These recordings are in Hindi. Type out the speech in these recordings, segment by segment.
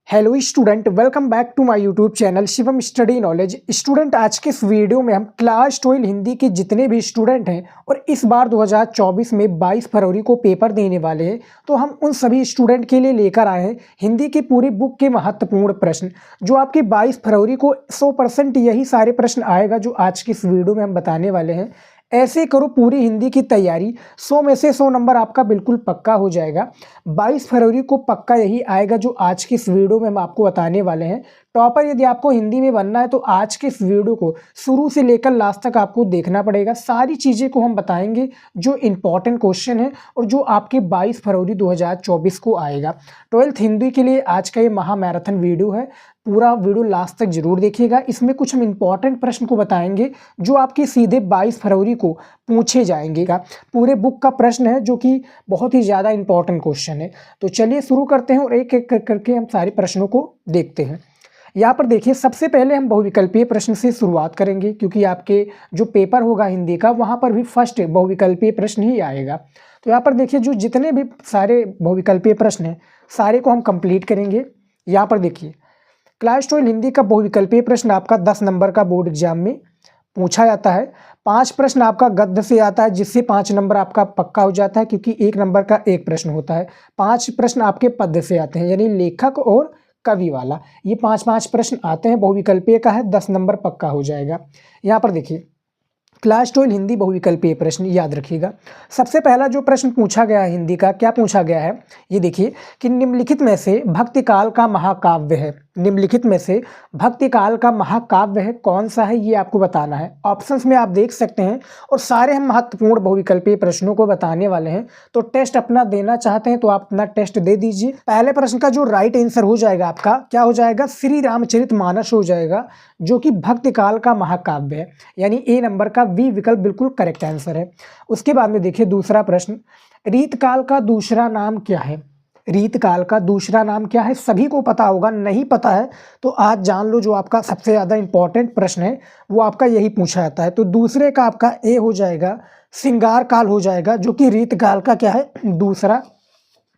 Hello student, welcome back to my YouTube channel Shivam study knowledge. Student, आज के इस वीडियो में हम क्लास 12 हिंदी के जितने भी स्टूडेंट हैं और इस बार 2024 में 22 फरवरी को पेपर देने वाले हैं, तो हम उन सभी स्टूडेंट के लिए लेकर आए हैं हिंदी की पूरी बुक के महत्वपूर्ण प्रश्न, जो आपके 22 फरवरी को 100% यही सारे प्रश्न आएगा जो आज की इस वीडियो में हम बताने वाले हैं। ऐसे करो पूरी हिंदी की तैयारी, 100 में से 100 नंबर आपका बिल्कुल पक्का हो जाएगा। 22 फरवरी को पक्का यही आएगा जो आज की इस वीडियो में हम आपको बताने वाले हैं। टॉपर यदि आपको हिंदी में बनना है तो आज के इस वीडियो को शुरू से लेकर लास्ट तक आपको देखना पड़ेगा। सारी चीज़ें को हम बताएंगे जो इम्पॉर्टेंट क्वेश्चन है और जो आपके 22 फरवरी 2024 को आएगा। 12th हिंदी के लिए आज का ये महामैराथन वीडियो है, पूरा वीडियो लास्ट तक जरूर देखिएगा। इसमें कुछ हम इम्पॉर्टेंट प्रश्न को बताएंगे जो आपके सीधे 22 फरवरी को पूछे जाएंगे। पूरे बुक का प्रश्न है जो कि बहुत ही ज़्यादा इम्पॉर्टेंट क्वेश्चन है। तो चलिए शुरू करते हैं और एक एक करके हम सारे प्रश्नों को देखते हैं। यहाँ पर देखिए, सबसे पहले हम बहुविकल्पीय प्रश्न से शुरुआत करेंगे क्योंकि आपके जो पेपर होगा हिंदी का वहाँ पर भी फर्स्ट बहुविकल्पीय प्रश्न ही आएगा। तो यहाँ पर देखिए, जो जितने भी सारे बहुविकल्पीय प्रश्न हैं सारे को हम कंप्लीट करेंगे। यहाँ पर देखिए, क्लास 12 हिंदी का बहुविकल्पीय प्रश्न आपका 10 नंबर का बोर्ड एग्जाम में पूछा जाता है। 5 प्रश्न आपका गद्य से आता है जिससे 5 नंबर आपका पक्का हो जाता है क्योंकि 1 नंबर का एक प्रश्न होता है। 5 प्रश्न आपके पद्य से आते हैं यानी लेखक और कवि वाला, ये 5-5 प्रश्न आते हैं। बहुविकल्पीय का है, 10 नंबर पक्का हो जाएगा। यहाँ पर देखिए, क्लास 12 हिंदी बहुविकल्पीय प्रश्न याद रखिएगा। सबसे पहला जो प्रश्न पूछा गया है हिंदी का, क्या पूछा गया है ये देखिए कि निम्नलिखित में से भक्ति काल का महाकाव्य है, निम्नलिखित में से भक्ति काल का महाकाव्य है कौन सा है, ये आपको बताना है। ऑप्शंस में आप देख सकते हैं और सारे हम महत्वपूर्ण बहुविकल्पीय प्रश्नों को बताने वाले हैं। तो टेस्ट अपना देना चाहते हैं तो आप अपना टेस्ट दे दीजिए। पहले प्रश्न का जो राइट आंसर हो जाएगा आपका, क्या हो जाएगा, श्री रामचरितमानस हो जाएगा, जो कि भक्ति काल का महाकाव्य है, यानी ए नंबर का बी विकल्प बिल्कुल करेक्ट आंसर है। उसके बाद में देखिए दूसरा प्रश्न, रीतकाल का दूसरा नाम क्या है, रीतकाल का दूसरा नाम क्या है। सभी को पता होगा, नहीं पता है तो आज जान लो। जो आपका सबसे ज़्यादा इंपॉर्टेंट प्रश्न है वो आपका यही पूछा जाता है। तो दूसरे का आपका ए हो जाएगा, श्रृंगार काल हो जाएगा, जो कि रीतकाल का क्या है, दूसरा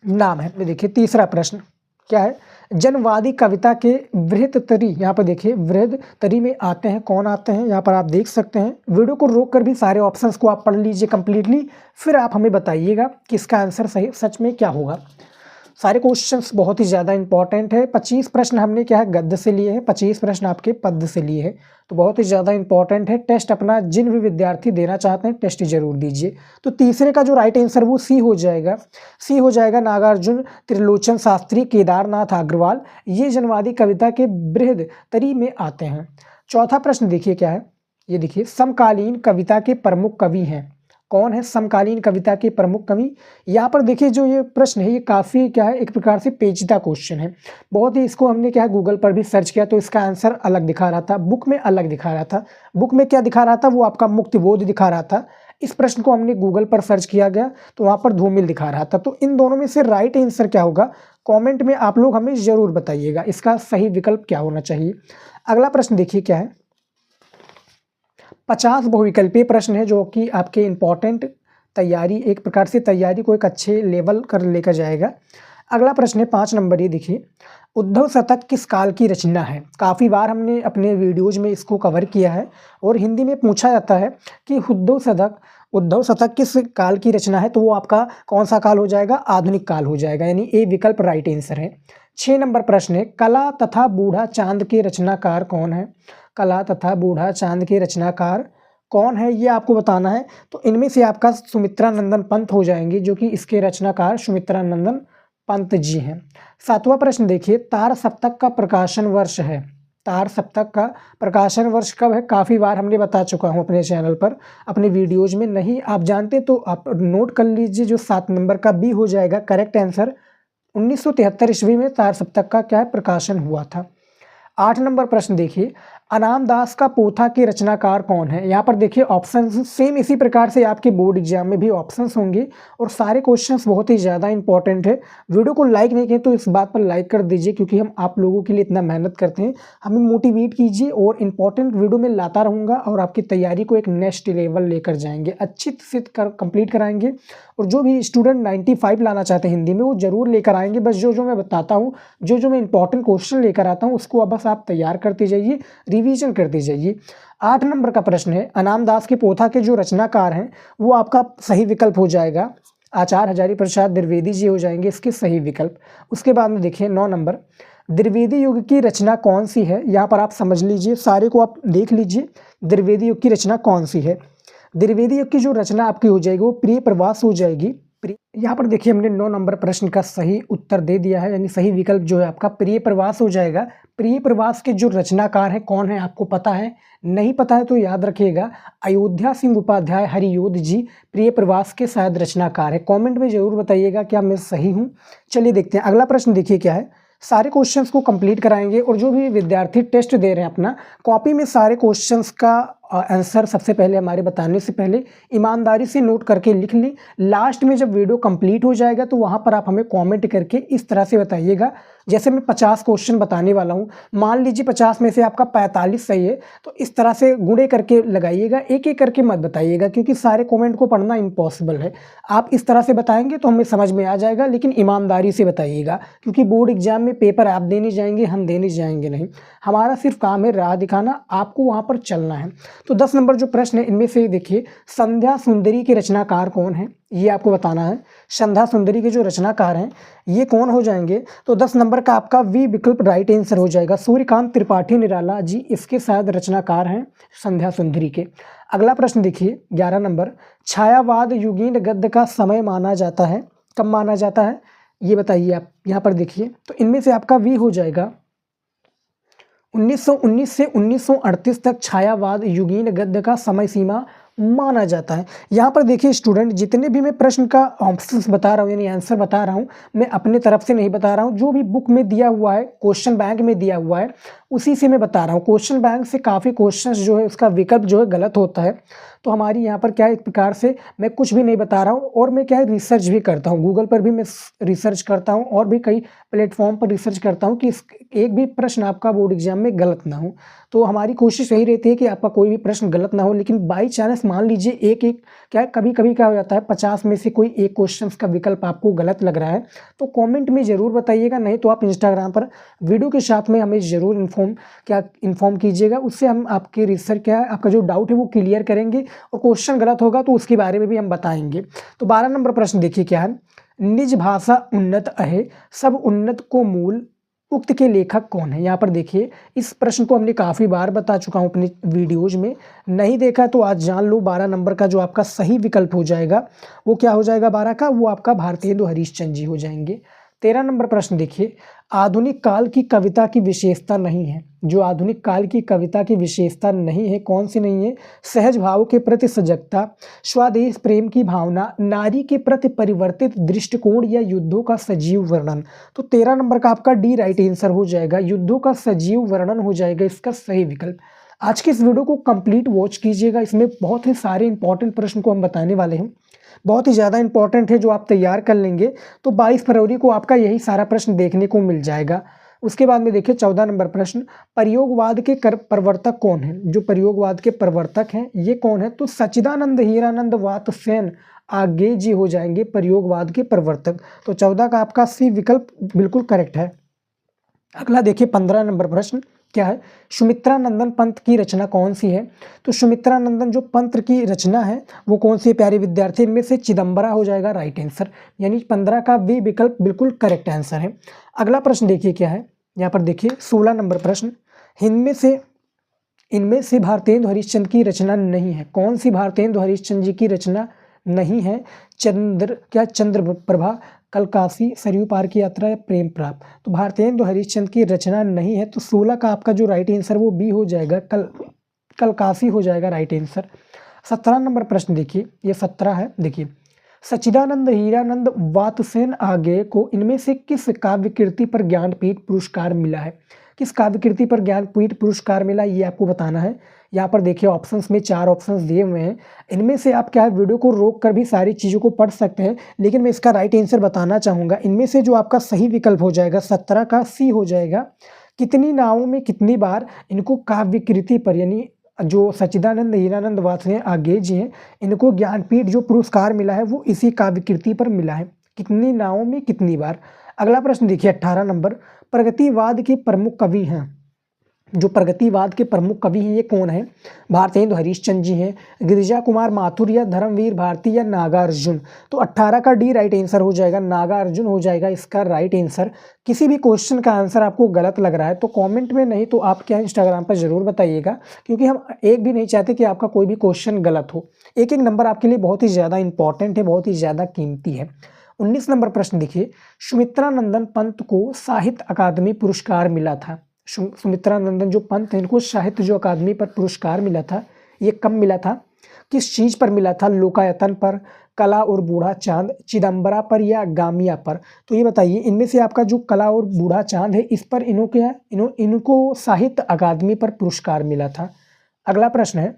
नाम है। देखिए तीसरा प्रश्न क्या है, जनवादी कविता के वृहत्तरी, यहाँ पर देखिए वृहत्तरी में आते हैं, कौन आते हैं यहाँ पर आप देख सकते हैं। वीडियो को रोक कर भी सारे ऑप्शंस को आप पढ़ लीजिए कंप्लीटली, फिर आप हमें बताइएगा कि इसका आंसर सही सच में क्या होगा। सारे क्वेश्चंस बहुत ही ज़्यादा इंपॉर्टेंट है। 25 प्रश्न हमने क्या है गद्य से लिए हैं, 25 प्रश्न आपके पद्य से लिए हैं, तो बहुत ही ज़्यादा इंपॉर्टेंट है। टेस्ट अपना जिन भी विद्यार्थी देना चाहते हैं टेस्ट जरूर दीजिए। तो तीसरे का जो राइट आंसर वो सी हो जाएगा, सी हो जाएगा, नागार्जुन त्रिलोचन शास्त्री, केदारनाथ अग्रवाल, ये जनवादी कविता के बृहत्तरी में आते हैं। चौथा प्रश्न देखिए क्या है, ये देखिए समकालीन कविता के प्रमुख कवि हैं, कौन है समकालीन कविता के प्रमुख कवि। यहाँ पर देखिए जो ये प्रश्न है ये काफ़ी क्या है, एक प्रकार से पेचीदा क्वेश्चन है बहुत ही। इसको हमने क्या है गूगल पर भी सर्च किया तो इसका आंसर अलग दिखा रहा था, बुक में अलग दिखा रहा था। बुक में क्या दिखा रहा था, वो आपका मुक्तिबोध दिखा रहा था। इस प्रश्न को हमने गूगल पर सर्च किया गया तो वहाँ पर धूमिल दिखा रहा था। तो इन दोनों में से राइट आंसर क्या होगा, कॉमेंट में आप लोग हमें ज़रूर बताइएगा इसका सही विकल्प क्या होना चाहिए। अगला प्रश्न देखिए क्या है, 50 बहुविकल्पीय प्रश्न है जो कि आपके इम्पॉर्टेंट तैयारी, एक प्रकार से तैयारी को एक अच्छे लेवल कर लेकर जाएगा। अगला प्रश्न है 5 नंबर, ये देखिए उद्धव शतक किस काल की रचना है। काफ़ी बार हमने अपने वीडियोज़ में इसको कवर किया है और हिंदी में पूछा जाता है कि उद्धव शतक किस काल की रचना है, तो वो आपका कौन सा काल हो जाएगा, आधुनिक काल हो जाएगा, यानी ए विकल्प राइट आंसर है। 6 नंबर प्रश्न है, कला तथा बूढ़ा चांद के रचनाकार कौन है, कला तथा बूढ़ा चांद के रचनाकार कौन है ये आपको बताना है। तो इनमें से आपका सुमित्रा नंदन पंत हो जाएंगे, जो कि इसके रचनाकार सुमित्रा नंदन पंत जी हैं। 7वां प्रश्न देखिए, तार सप्तक का प्रकाशन वर्ष है, तार सप्तक का प्रकाशन वर्ष कब है। काफ़ी बार हमने बता चुका हूँ अपने चैनल पर, अपने वीडियोज में। नहीं आप जानते तो आप नोट कर लीजिए, जो 7 नंबर का बी हो जाएगा करेक्ट आंसर। 1973 ईस्वी में तार सप्तक का क्या है प्रकाशन हुआ था। 8 नंबर प्रश्न देखिए, अनाम दास का पोथा के रचनाकार कौन है? यहाँ पर देखिए ऑप्शंस सेम इसी प्रकार से आपके बोर्ड एग्जाम में भी ऑप्शंस होंगे और सारे क्वेश्चंस बहुत ही ज़्यादा इंपॉर्टेंट है। वीडियो को लाइक नहीं किए तो इस बात पर लाइक कर दीजिए, क्योंकि हम आप लोगों के लिए इतना मेहनत करते हैं। हमें मोटिवेट कीजिए और इंपॉर्टेंट वीडियो में लाता रहूँगा और आपकी तैयारी को एक नेक्स्ट लेवल लेकर जाएंगे, अच्छी से कंप्लीट कराएंगे। और जो भी स्टूडेंट 95 लाना चाहते हैं हिंदी में, वो जरूर लेकर आएंगे। बस जो मैं बताता हूँ, जो मैं इंपॉर्टेंट क्वेश्चन लेकर आता हूँ, उसको अब बस आप तैयार करते जाइए, रिवीजन करते जाइए। 8 नंबर का प्रश्न है, अनाम दास के पोथा के जो रचनाकार हैं वो आपका सही विकल्प हो जाएगा आचार्य हजारी प्रसाद द्विवेदी जी हो जाएंगे इसके सही विकल्प। उसके बाद में देखिए 9 नंबर, द्विवेदी युग की रचना कौन सी है? यहाँ पर आप समझ लीजिए, सारे को आप देख लीजिए, द्विवेदी युग की रचना कौन सी है। द्विवेदी युग की जो रचना आपकी हो जाएगी वो प्रिय प्रवास हो जाएगी। यहाँ पर देखिए हमने 9 नंबर प्रश्न का सही उत्तर दे दिया है, यानी सही विकल्प जो है आपका प्रिय प्रवास हो जाएगा। प्रिय प्रवास के जो रचनाकार है कौन है आपको पता है? नहीं पता है तो याद रखिएगा, अयोध्या सिंह उपाध्याय हरियोध जी प्रिय प्रवास के शायद रचनाकार है। कमेंट में जरूर बताइएगा क्या मैं सही हूँ। चलिए देखते हैं अगला प्रश्न, देखिए क्या है। सारे क्वेश्चंस को कंप्लीट कराएंगे और जो भी विद्यार्थी टेस्ट दे रहे हैं अपना, कॉपी में सारे क्वेश्चंस का आंसर सबसे पहले हमारे बताने से पहले ईमानदारी से नोट करके लिख लें। लास्ट में जब वीडियो कंप्लीट हो जाएगा तो वहाँ पर आप हमें कमेंट करके इस तरह से बताइएगा, जैसे मैं 50 क्वेश्चन बताने वाला हूँ, मान लीजिए 50 में से आपका 45 सही है, तो इस तरह से गुणे करके लगाइएगा, एक एक करके मत बताइएगा, क्योंकि सारे कमेंट को पढ़ना इम्पॉसिबल है। आप इस तरह से बताएंगे तो हमें समझ में आ जाएगा, लेकिन ईमानदारी से बताइएगा, क्योंकि बोर्ड एग्जाम में पेपर आप देने जाएंगे, हम देने जाएंगे नहीं। हमारा सिर्फ काम है राह दिखाना, आपको वहाँ पर चलना है। तो 10 नंबर जो प्रश्न है इनमें से देखिए, संध्या सुंदरी के रचनाकार कौन है, ये आपको बताना है। संध्या सुंदरी के जो रचनाकार हैं ये कौन हो जाएंगे? तो 10 नंबर का आपका वी विकल्प राइट आंसर हो जाएगा। सूर्यकांत त्रिपाठी निराला जी इसके शायद रचनाकार हैं संध्या सुंदरी के। अगला प्रश्न देखिए 11 नंबर, छायावाद युगीन गद्य का समय माना जाता है, कब माना जाता है ये बताइए आप। यहाँ पर देखिए तो इनमें से आपका वी हो जाएगा 1919 से 1938 तक छायावाद युगीन गद्य का समय सीमा माना जाता है। यहाँ पर देखिए स्टूडेंट, जितने भी मैं प्रश्न का ऑप्शंस बता रहा हूँ यानी आंसर बता रहा हूँ, मैं अपने तरफ से नहीं बता रहा हूँ, जो भी बुक में दिया हुआ है, क्वेश्चन बैंक में दिया हुआ है, उसी से मैं बता रहा हूँ। क्वेश्चन बैंक से काफ़ी क्वेश्चंस जो है उसका विकल्प जो है गलत होता है, तो हमारी यहाँ पर क्या है, इस प्रकार से मैं कुछ भी नहीं बता रहा हूँ। और मैं क्या है, रिसर्च भी करता हूँ, गूगल पर भी मैं रिसर्च करता हूँ और भी कई प्लेटफॉर्म पर रिसर्च करता हूँ कि एक भी प्रश्न आपका बोर्ड एग्जाम में गलत ना हो। तो हमारी कोशिश यही रहती है कि आपका कोई भी प्रश्न गलत ना हो। लेकिन बाई चांस मान लीजिए एक क्या है, कभी कभी क्या हो जाता है 50 में से कोई एक क्वेश्चन का विकल्प आपको गलत लग रहा है, तो कमेंट में ज़रूर बताइएगा, नहीं तो आप इंस्टाग्राम पर वीडियो के साथ में हमें ज़रूर इन्फॉर्म कीजिएगा। उससे हम आपके रिसर्च क्या है, आपका जो डाउट है वो क्लियर करेंगे, और क्वेश्चन गलत होगा तो उसके बारे में भी हम बताएंगे। तो 12 नंबर प्रश्न देखिए क्या है, निज भाषा उन्नत अहे सब उन्नत को मूल उक्त के लेखक कौन है। यहाँ पर देखिए इस प्रश्न को हमने काफ़ी बार बता चुका हूँ अपनी वीडियोज में, नहीं देखा तो आज जान लो। 12 नंबर का जो आपका सही विकल्प हो जाएगा वो क्या हो जाएगा 12 का, वो आपका भारतेंदु हरीशचंद्र जी हो जाएंगे। 13 नंबर प्रश्न देखिए, आधुनिक काल की कविता की विशेषता नहीं है, जो आधुनिक काल की कविता की विशेषता नहीं है, कौन सी नहीं है? सहज भाव के प्रति सजगता, स्वदेश प्रेम की भावना, नारी के प्रति परिवर्तित दृष्टिकोण, या युद्धों का सजीव वर्णन। तो 13 नंबर का आपका डी राइट आंसर हो जाएगा, युद्धों का सजीव वर्णन हो जाएगा इसका सही विकल्प। आज के इस वीडियो को कंप्लीट वॉच कीजिएगा, इसमें बहुत ही सारे इंपॉर्टेंट प्रश्न को हम बताने वाले हैं, बहुत ही ज़्यादा इंपॉर्टेंट है, जो आप तैयार कर लेंगे तो 22 फरवरी को आपका यही सारा प्रश्न देखने को मिल जाएगा। उसके बाद में देखिए 14 नंबर प्रश्न, प्रयोगवाद के प्रवर्तक कौन है? जो प्रयोगवाद के प्रवर्तक हैं ये कौन है? तो सच्चिदानंद हीरानंद वात्स्ययन आगे जी हो जाएंगे प्रयोगवाद के प्रवर्तक। तो 14 का आपका सी विकल्प बिल्कुल करेक्ट है। अगला देखिए 15 नंबर प्रश्न क्या है, सुमित्रा नंदन पंत की रचना कौन सी है? तो सुमित्रा नंदन जो पंत की रचना है वो कौन सी है प्यारे विद्यार्थी? इनमें से चिदम्बरा हो जाएगा राइट आंसर, यानी 15 का वी विकल्प बिल्कुल करेक्ट आंसर है। अगला प्रश्न देखिए क्या है, यहाँ पर देखिए 16 नंबर प्रश्न, इनमें से भारतेंदु हरीशचंद्र की रचना नहीं है, कौन सी भारतेंदु हरीशचंद्र जी की रचना नहीं है? चंद्र प्रभा, कलकासी, सरयू पार की यात्रा, या प्रेम प्राप्त। तो भारतेंदु हरीशचंद्र की रचना नहीं है, तो 16 का आपका जो राइट आंसर वो बी हो जाएगा, कलकासी हो जाएगा राइट आंसर। 17 नंबर प्रश्न देखिए, ये 17 है, देखिए सच्चिदानंद हीरानंद वात्स्ययन आगे को इनमें से किस काव्य कृति पर ज्ञानपीठ पुरस्कार मिला है? किस काव्य कृति पर ज्ञानपीठ पुरस्कार मिला, ये आपको बताना है। यहाँ पर देखिए ऑप्शंस में 4 ऑप्शंस दिए हुए हैं, इनमें से आप क्या है वीडियो को रोक कर भी सारी चीज़ों को पढ़ सकते हैं, लेकिन मैं इसका राइट आंसर बताना चाहूँगा। इनमें से जो आपका सही विकल्प हो जाएगा 17 का सी हो जाएगा। कितनी नावों में कितनी बार इनको काव्य कृति पर, यानी जो सच्चिदानंद हीरानंद वासुदेव आगे जी हैं, इनको ज्ञानपीठ जो पुरस्कार मिला है वो इसी काव्य कृति पर मिला है। कितनी नावों में कितनी बार। अगला प्रश्न देखिए 18 नंबर, प्रगतिवाद के प्रमुख कवि हैं। जो प्रगतिवाद के प्रमुख कवि हैं ये कौन है? भारतेंदु हरीशचंद्र जी हैं, गिरिजा कुमार माथुर या धर्मवीर भारती या नागार्जुन। तो 18 का डी राइट आंसर हो जाएगा, नागार्जुन हो जाएगा इसका राइट आंसर। किसी भी क्वेश्चन का आंसर आपको गलत लग रहा है तो कमेंट में, नहीं तो आप क्या इंस्टाग्राम पर जरूर बताइएगा, क्योंकि हम एक भी नहीं चाहते कि आपका कोई भी क्वेश्चन गलत हो। एक एक नंबर आपके लिए बहुत ही ज़्यादा इंपॉर्टेंट है, बहुत ही ज़्यादा कीमती है। 19 नंबर प्रश्न देखिए, सुमित्रा नंदन पंत को साहित्य अकादमी पुरस्कार मिला था। सुमित्रा नंदन जो पंत हैं इनको साहित्य जो अकादमी पर पुरस्कार मिला था, ये कब मिला था, किस चीज़ पर मिला था? लोकायतन पर, कला और बूढ़ा चांद, चिदम्बरा पर या गामिया पर। तो ये बताइए इनमें से आपका जो कला और बूढ़ा चांद है इस पर इन्हों क्या है, इनको साहित्य अकादमी पर पुरस्कार मिला था। अगला प्रश्न है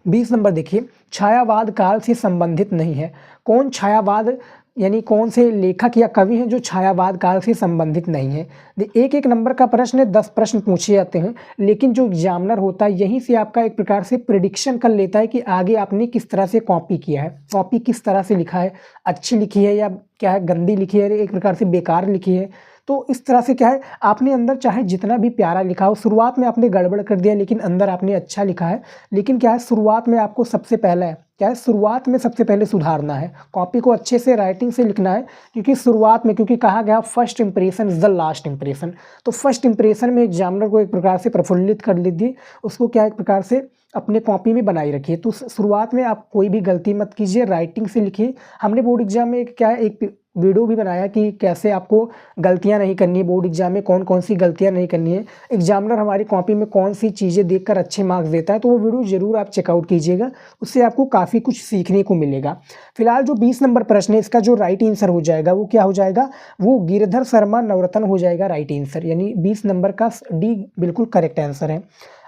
20 नंबर देखिए, छायावाद काल से संबंधित नहीं है। कौन छायावाद, यानी कौन से लेखक या कवि हैं जो छायावाद काल से संबंधित नहीं है। एक एक नंबर का प्रश्न है, 10 प्रश्न पूछे जाते हैं, लेकिन जो एग्जामिनर होता है यहीं से आपका एक प्रकार से प्रिडिक्शन कर लेता है कि आगे आपने किस तरह से कॉपी किया है, कॉपी किस तरह से लिखा है, अच्छी लिखी है या क्या है गंदी लिखी है, एक प्रकार से बेकार लिखी है। तो इस तरह से क्या है, आपने अंदर चाहे जितना भी प्यारा लिखा हो, शुरुआत में आपने गड़बड़ कर दिया लेकिन अंदर आपने अच्छा लिखा है, लेकिन क्या है शुरुआत में आपको सबसे पहले क्या है, शुरुआत में सबसे पहले सुधारना है, कॉपी को अच्छे से राइटिंग से लिखना है, क्योंकि शुरुआत में, क्योंकि कहा गया first impression is the last impression. तो फर्स्ट इंप्रेशन में एग्जामिनर को एक प्रकार से प्रफुल्लित कर लीजिए, उसको क्या एक प्रकार से अपने कॉपी में बनाई रखिए। तो शुरुआत में आप कोई भी गलती मत कीजिए, राइटिंग से लिखिए। हमने बोर्ड एग्जाम में क्या है एक वीडियो भी बनाया कि कैसे आपको गलतियां नहीं करनी है, बोर्ड एग्जाम में कौन कौन सी गलतियां नहीं करनी है, एग्जामिनर हमारी कॉपी में कौन सी चीज़ें देखकर अच्छे मार्क्स देता है। तो वो वीडियो जरूर आप चेकआउट कीजिएगा, उससे आपको काफ़ी कुछ सीखने को मिलेगा। फिलहाल जो 20 नंबर प्रश्न है इसका जो राइट आंसर हो जाएगा वो क्या हो जाएगा, वो गिरधर शर्मा नवरत्न हो जाएगा राइट आंसर, यानी 20 नंबर का डी बिल्कुल करेक्ट आंसर है।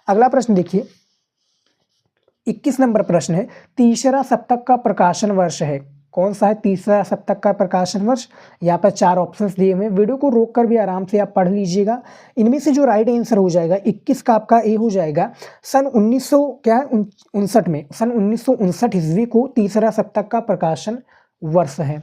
अगला प्रश्न देखिए 21 नंबर प्रश्न है, तीसरा सप्तक का प्रकाशन वर्ष है। कौन सा है तीसरा सप्तक का प्रकाशन वर्ष? यहाँ पर 4 ऑप्शंस दिए हुए हैं, वीडियो को रोककर भी आराम से आप पढ़ लीजिएगा। इनमें से जो राइट आंसर हो जाएगा 21 का आपका ए हो जाएगा, सन 1900 क्या है 59 में, सन 1959 ईस्वी को तीसरा सप्तक का प्रकाशन वर्ष है।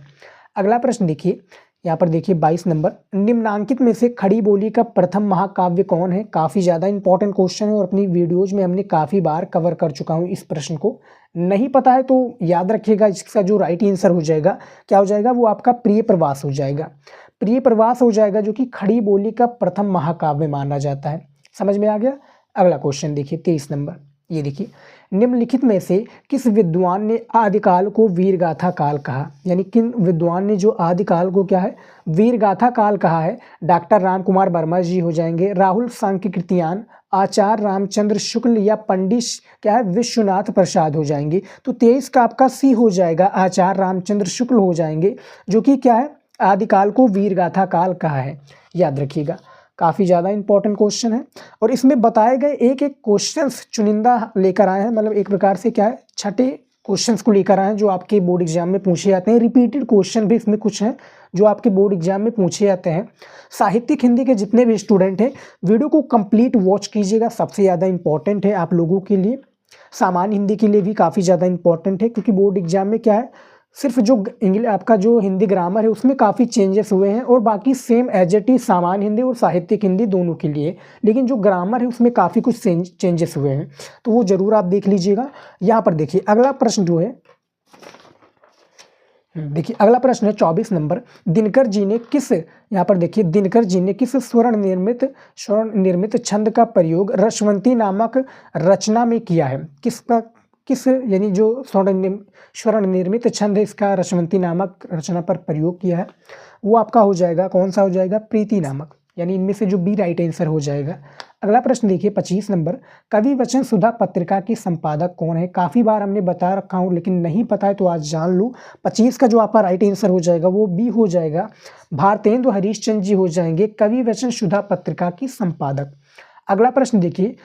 अगला प्रश्न देखिए, यहाँ पर देखिए 22 नंबर, निम्नांकित में से खड़ी बोली का प्रथम महाकाव्य कौन है? काफ़ी ज़्यादा इंपॉर्टेंट क्वेश्चन है और अपनी वीडियोज में हमने काफ़ी बार कवर कर चुका हूँ इस प्रश्न को। नहीं पता है तो याद रखिएगा, इसका जो राइट आंसर हो जाएगा क्या हो जाएगा, वो आपका प्रिय प्रवास हो जाएगा। प्रिय प्रवास हो जाएगा जो कि खड़ी बोली का प्रथम महाकाव्य माना जाता है। समझ में आ गया। अगला क्वेश्चन देखिए 23 नंबर, ये देखिए, निम्नलिखित में से किस विद्वान ने आदिकाल को वीरगाथा काल कहा? यानी किन विद्वान ने जो आदिकाल को क्या है वीरगाथा काल कहा है? डॉक्टर राम कुमार वर्मा जी हो जाएंगे, राहुल सांकृत्यायन, आचार्य रामचंद्र शुक्ल या पंडित क्या है विश्वनाथ प्रसाद हो जाएंगे। तो 23 का आपका सी हो जाएगा, आचार्य रामचंद्र शुक्ल हो जाएंगे, जो कि क्या है आदिकाल को वीरगाथा काल कहा है। याद रखिएगा, काफ़ी ज़्यादा इंपॉर्टेंट क्वेश्चन है और इसमें बताए गए एक एक क्वेश्चंस चुनिंदा लेकर आए हैं, मतलब एक प्रकार से क्या है छठे क्वेश्चंस को लेकर आए हैं जो आपके बोर्ड एग्जाम में पूछे जाते हैं। रिपीटेड क्वेश्चन भी इसमें कुछ हैं जो आपके बोर्ड एग्जाम में पूछे जाते हैं। साहित्यिक हिंदी के जितने भी स्टूडेंट हैं वीडियो को कंप्लीट वॉच कीजिएगा, सबसे ज़्यादा इंपॉर्टेंट है आप लोगों के लिए। सामान्य हिंदी के लिए भी काफ़ी ज़्यादा इंपॉर्टेंट है, क्योंकि बोर्ड एग्जाम में क्या है सिर्फ जो इंग्लिश आपका जो हिंदी ग्रामर है उसमें काफ़ी चेंजेस हुए हैं और बाकी सेम एज इट इज सामान्य हिंदी और साहित्यिक हिंदी दोनों के लिए, लेकिन जो ग्रामर है उसमें काफ़ी कुछ चेंजेस हुए हैं, तो वो ज़रूर आप देख लीजिएगा। यहाँ पर देखिए अगला प्रश्न जो है, देखिए अगला प्रश्न है 24 नंबर, दिनकर जी ने किस, यहाँ पर देखिए दिनकर जी ने किस स्वर्ण निर्मित छंद का प्रयोग रसवंती नामक रचना में किया है? किस यानी जो स्वर्ण निर्मित छंद है इसका रसवंती नामक रचना पर प्रयोग किया है, वो आपका हो जाएगा कौन सा हो जाएगा, प्रीति नामक, यानी इनमें से जो बी राइट आंसर हो जाएगा। अगला प्रश्न देखिए 25 नंबर, कवि वचन सुधा पत्रिका की संपादक कौन है? काफ़ी बार हमने बता रखा हूँ लेकिन नहीं पता है तो आज जान लो। 25 का जो आपका राइट आंसर हो जाएगा वो बी हो जाएगा, भारतेंदु हरीशचंद्र जी हो जाएंगे कवि वचन सुधा पत्रिका की संपादक। अगला प्रश्न देखिए,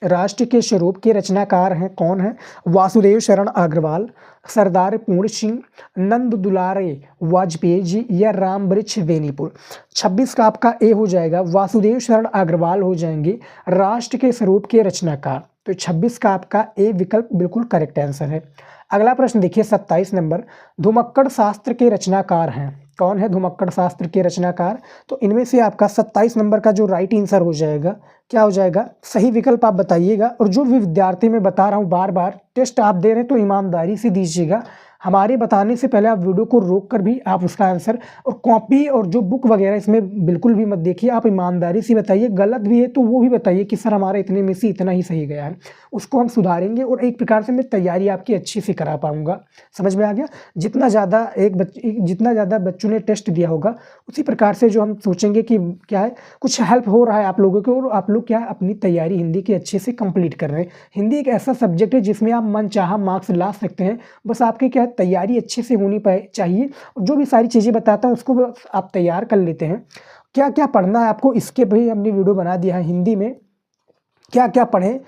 राष्ट्र के स्वरूप के रचनाकार हैं कौन है? वासुदेव शरण अग्रवाल, सरदार पूर्ण सिंह, नंद दुलारे वाजपेयी जी या राम वृक्ष बेनीपुर। 26 का आपका ए हो जाएगा, वासुदेव शरण अग्रवाल हो जाएंगे राष्ट्र के स्वरूप के रचनाकार। तो 26 का आपका ए विकल्प बिल्कुल करेक्ट आंसर है। अगला प्रश्न देखिए 27 नंबर, धुमक्कड़ शास्त्र के रचनाकार हैं कौन है? धुमक्कड़ शास्त्र के रचनाकार। तो इनमें से आपका 27 नंबर का जो राइट आंसर हो जाएगा क्या हो जाएगा? सही विकल्प आप बताइएगा। और जो भी विद्यार्थी मैं बता रहा हूँ बार बार, टेस्ट आप दे रहे हैं तो ईमानदारी से दीजिएगा। हमारे बताने से पहले आप वीडियो को रोक कर भी आप उसका आंसर और कॉपी और जो बुक वगैरह इसमें बिल्कुल भी मत देखिए, आप ईमानदारी से बताइए। गलत भी है तो वो भी बताइए कि सर हमारा इतने में से इतना ही सही गया है, उसको हम सुधारेंगे और एक प्रकार से मैं तैयारी आपकी अच्छी से करा पाऊंगा। समझ में आ गया? जितना ज़्यादा बच्चों ने टेस्ट दिया होगा उसी प्रकार से जो हम सोचेंगे कि क्या है कुछ हेल्प हो रहा है आप लोगों को, और आप लोग क्या है अपनी तैयारी हिंदी की अच्छे से कंप्लीट कर रहे हैं। हिंदी एक ऐसा सब्जेक्ट है जिसमें आप मनचाहा मार्क्स ला सकते हैं, बस आपके क्या है तैयारी अच्छे से होनी चाहिए। और जो भी सारी चीज़ें बताता हूँ उसको बस आप तैयार कर लेते हैं। क्या क्या पढ़ना है आपको इसके भी हमने वीडियो बना दिया है हिंदी में, क्या क्या पढ़ें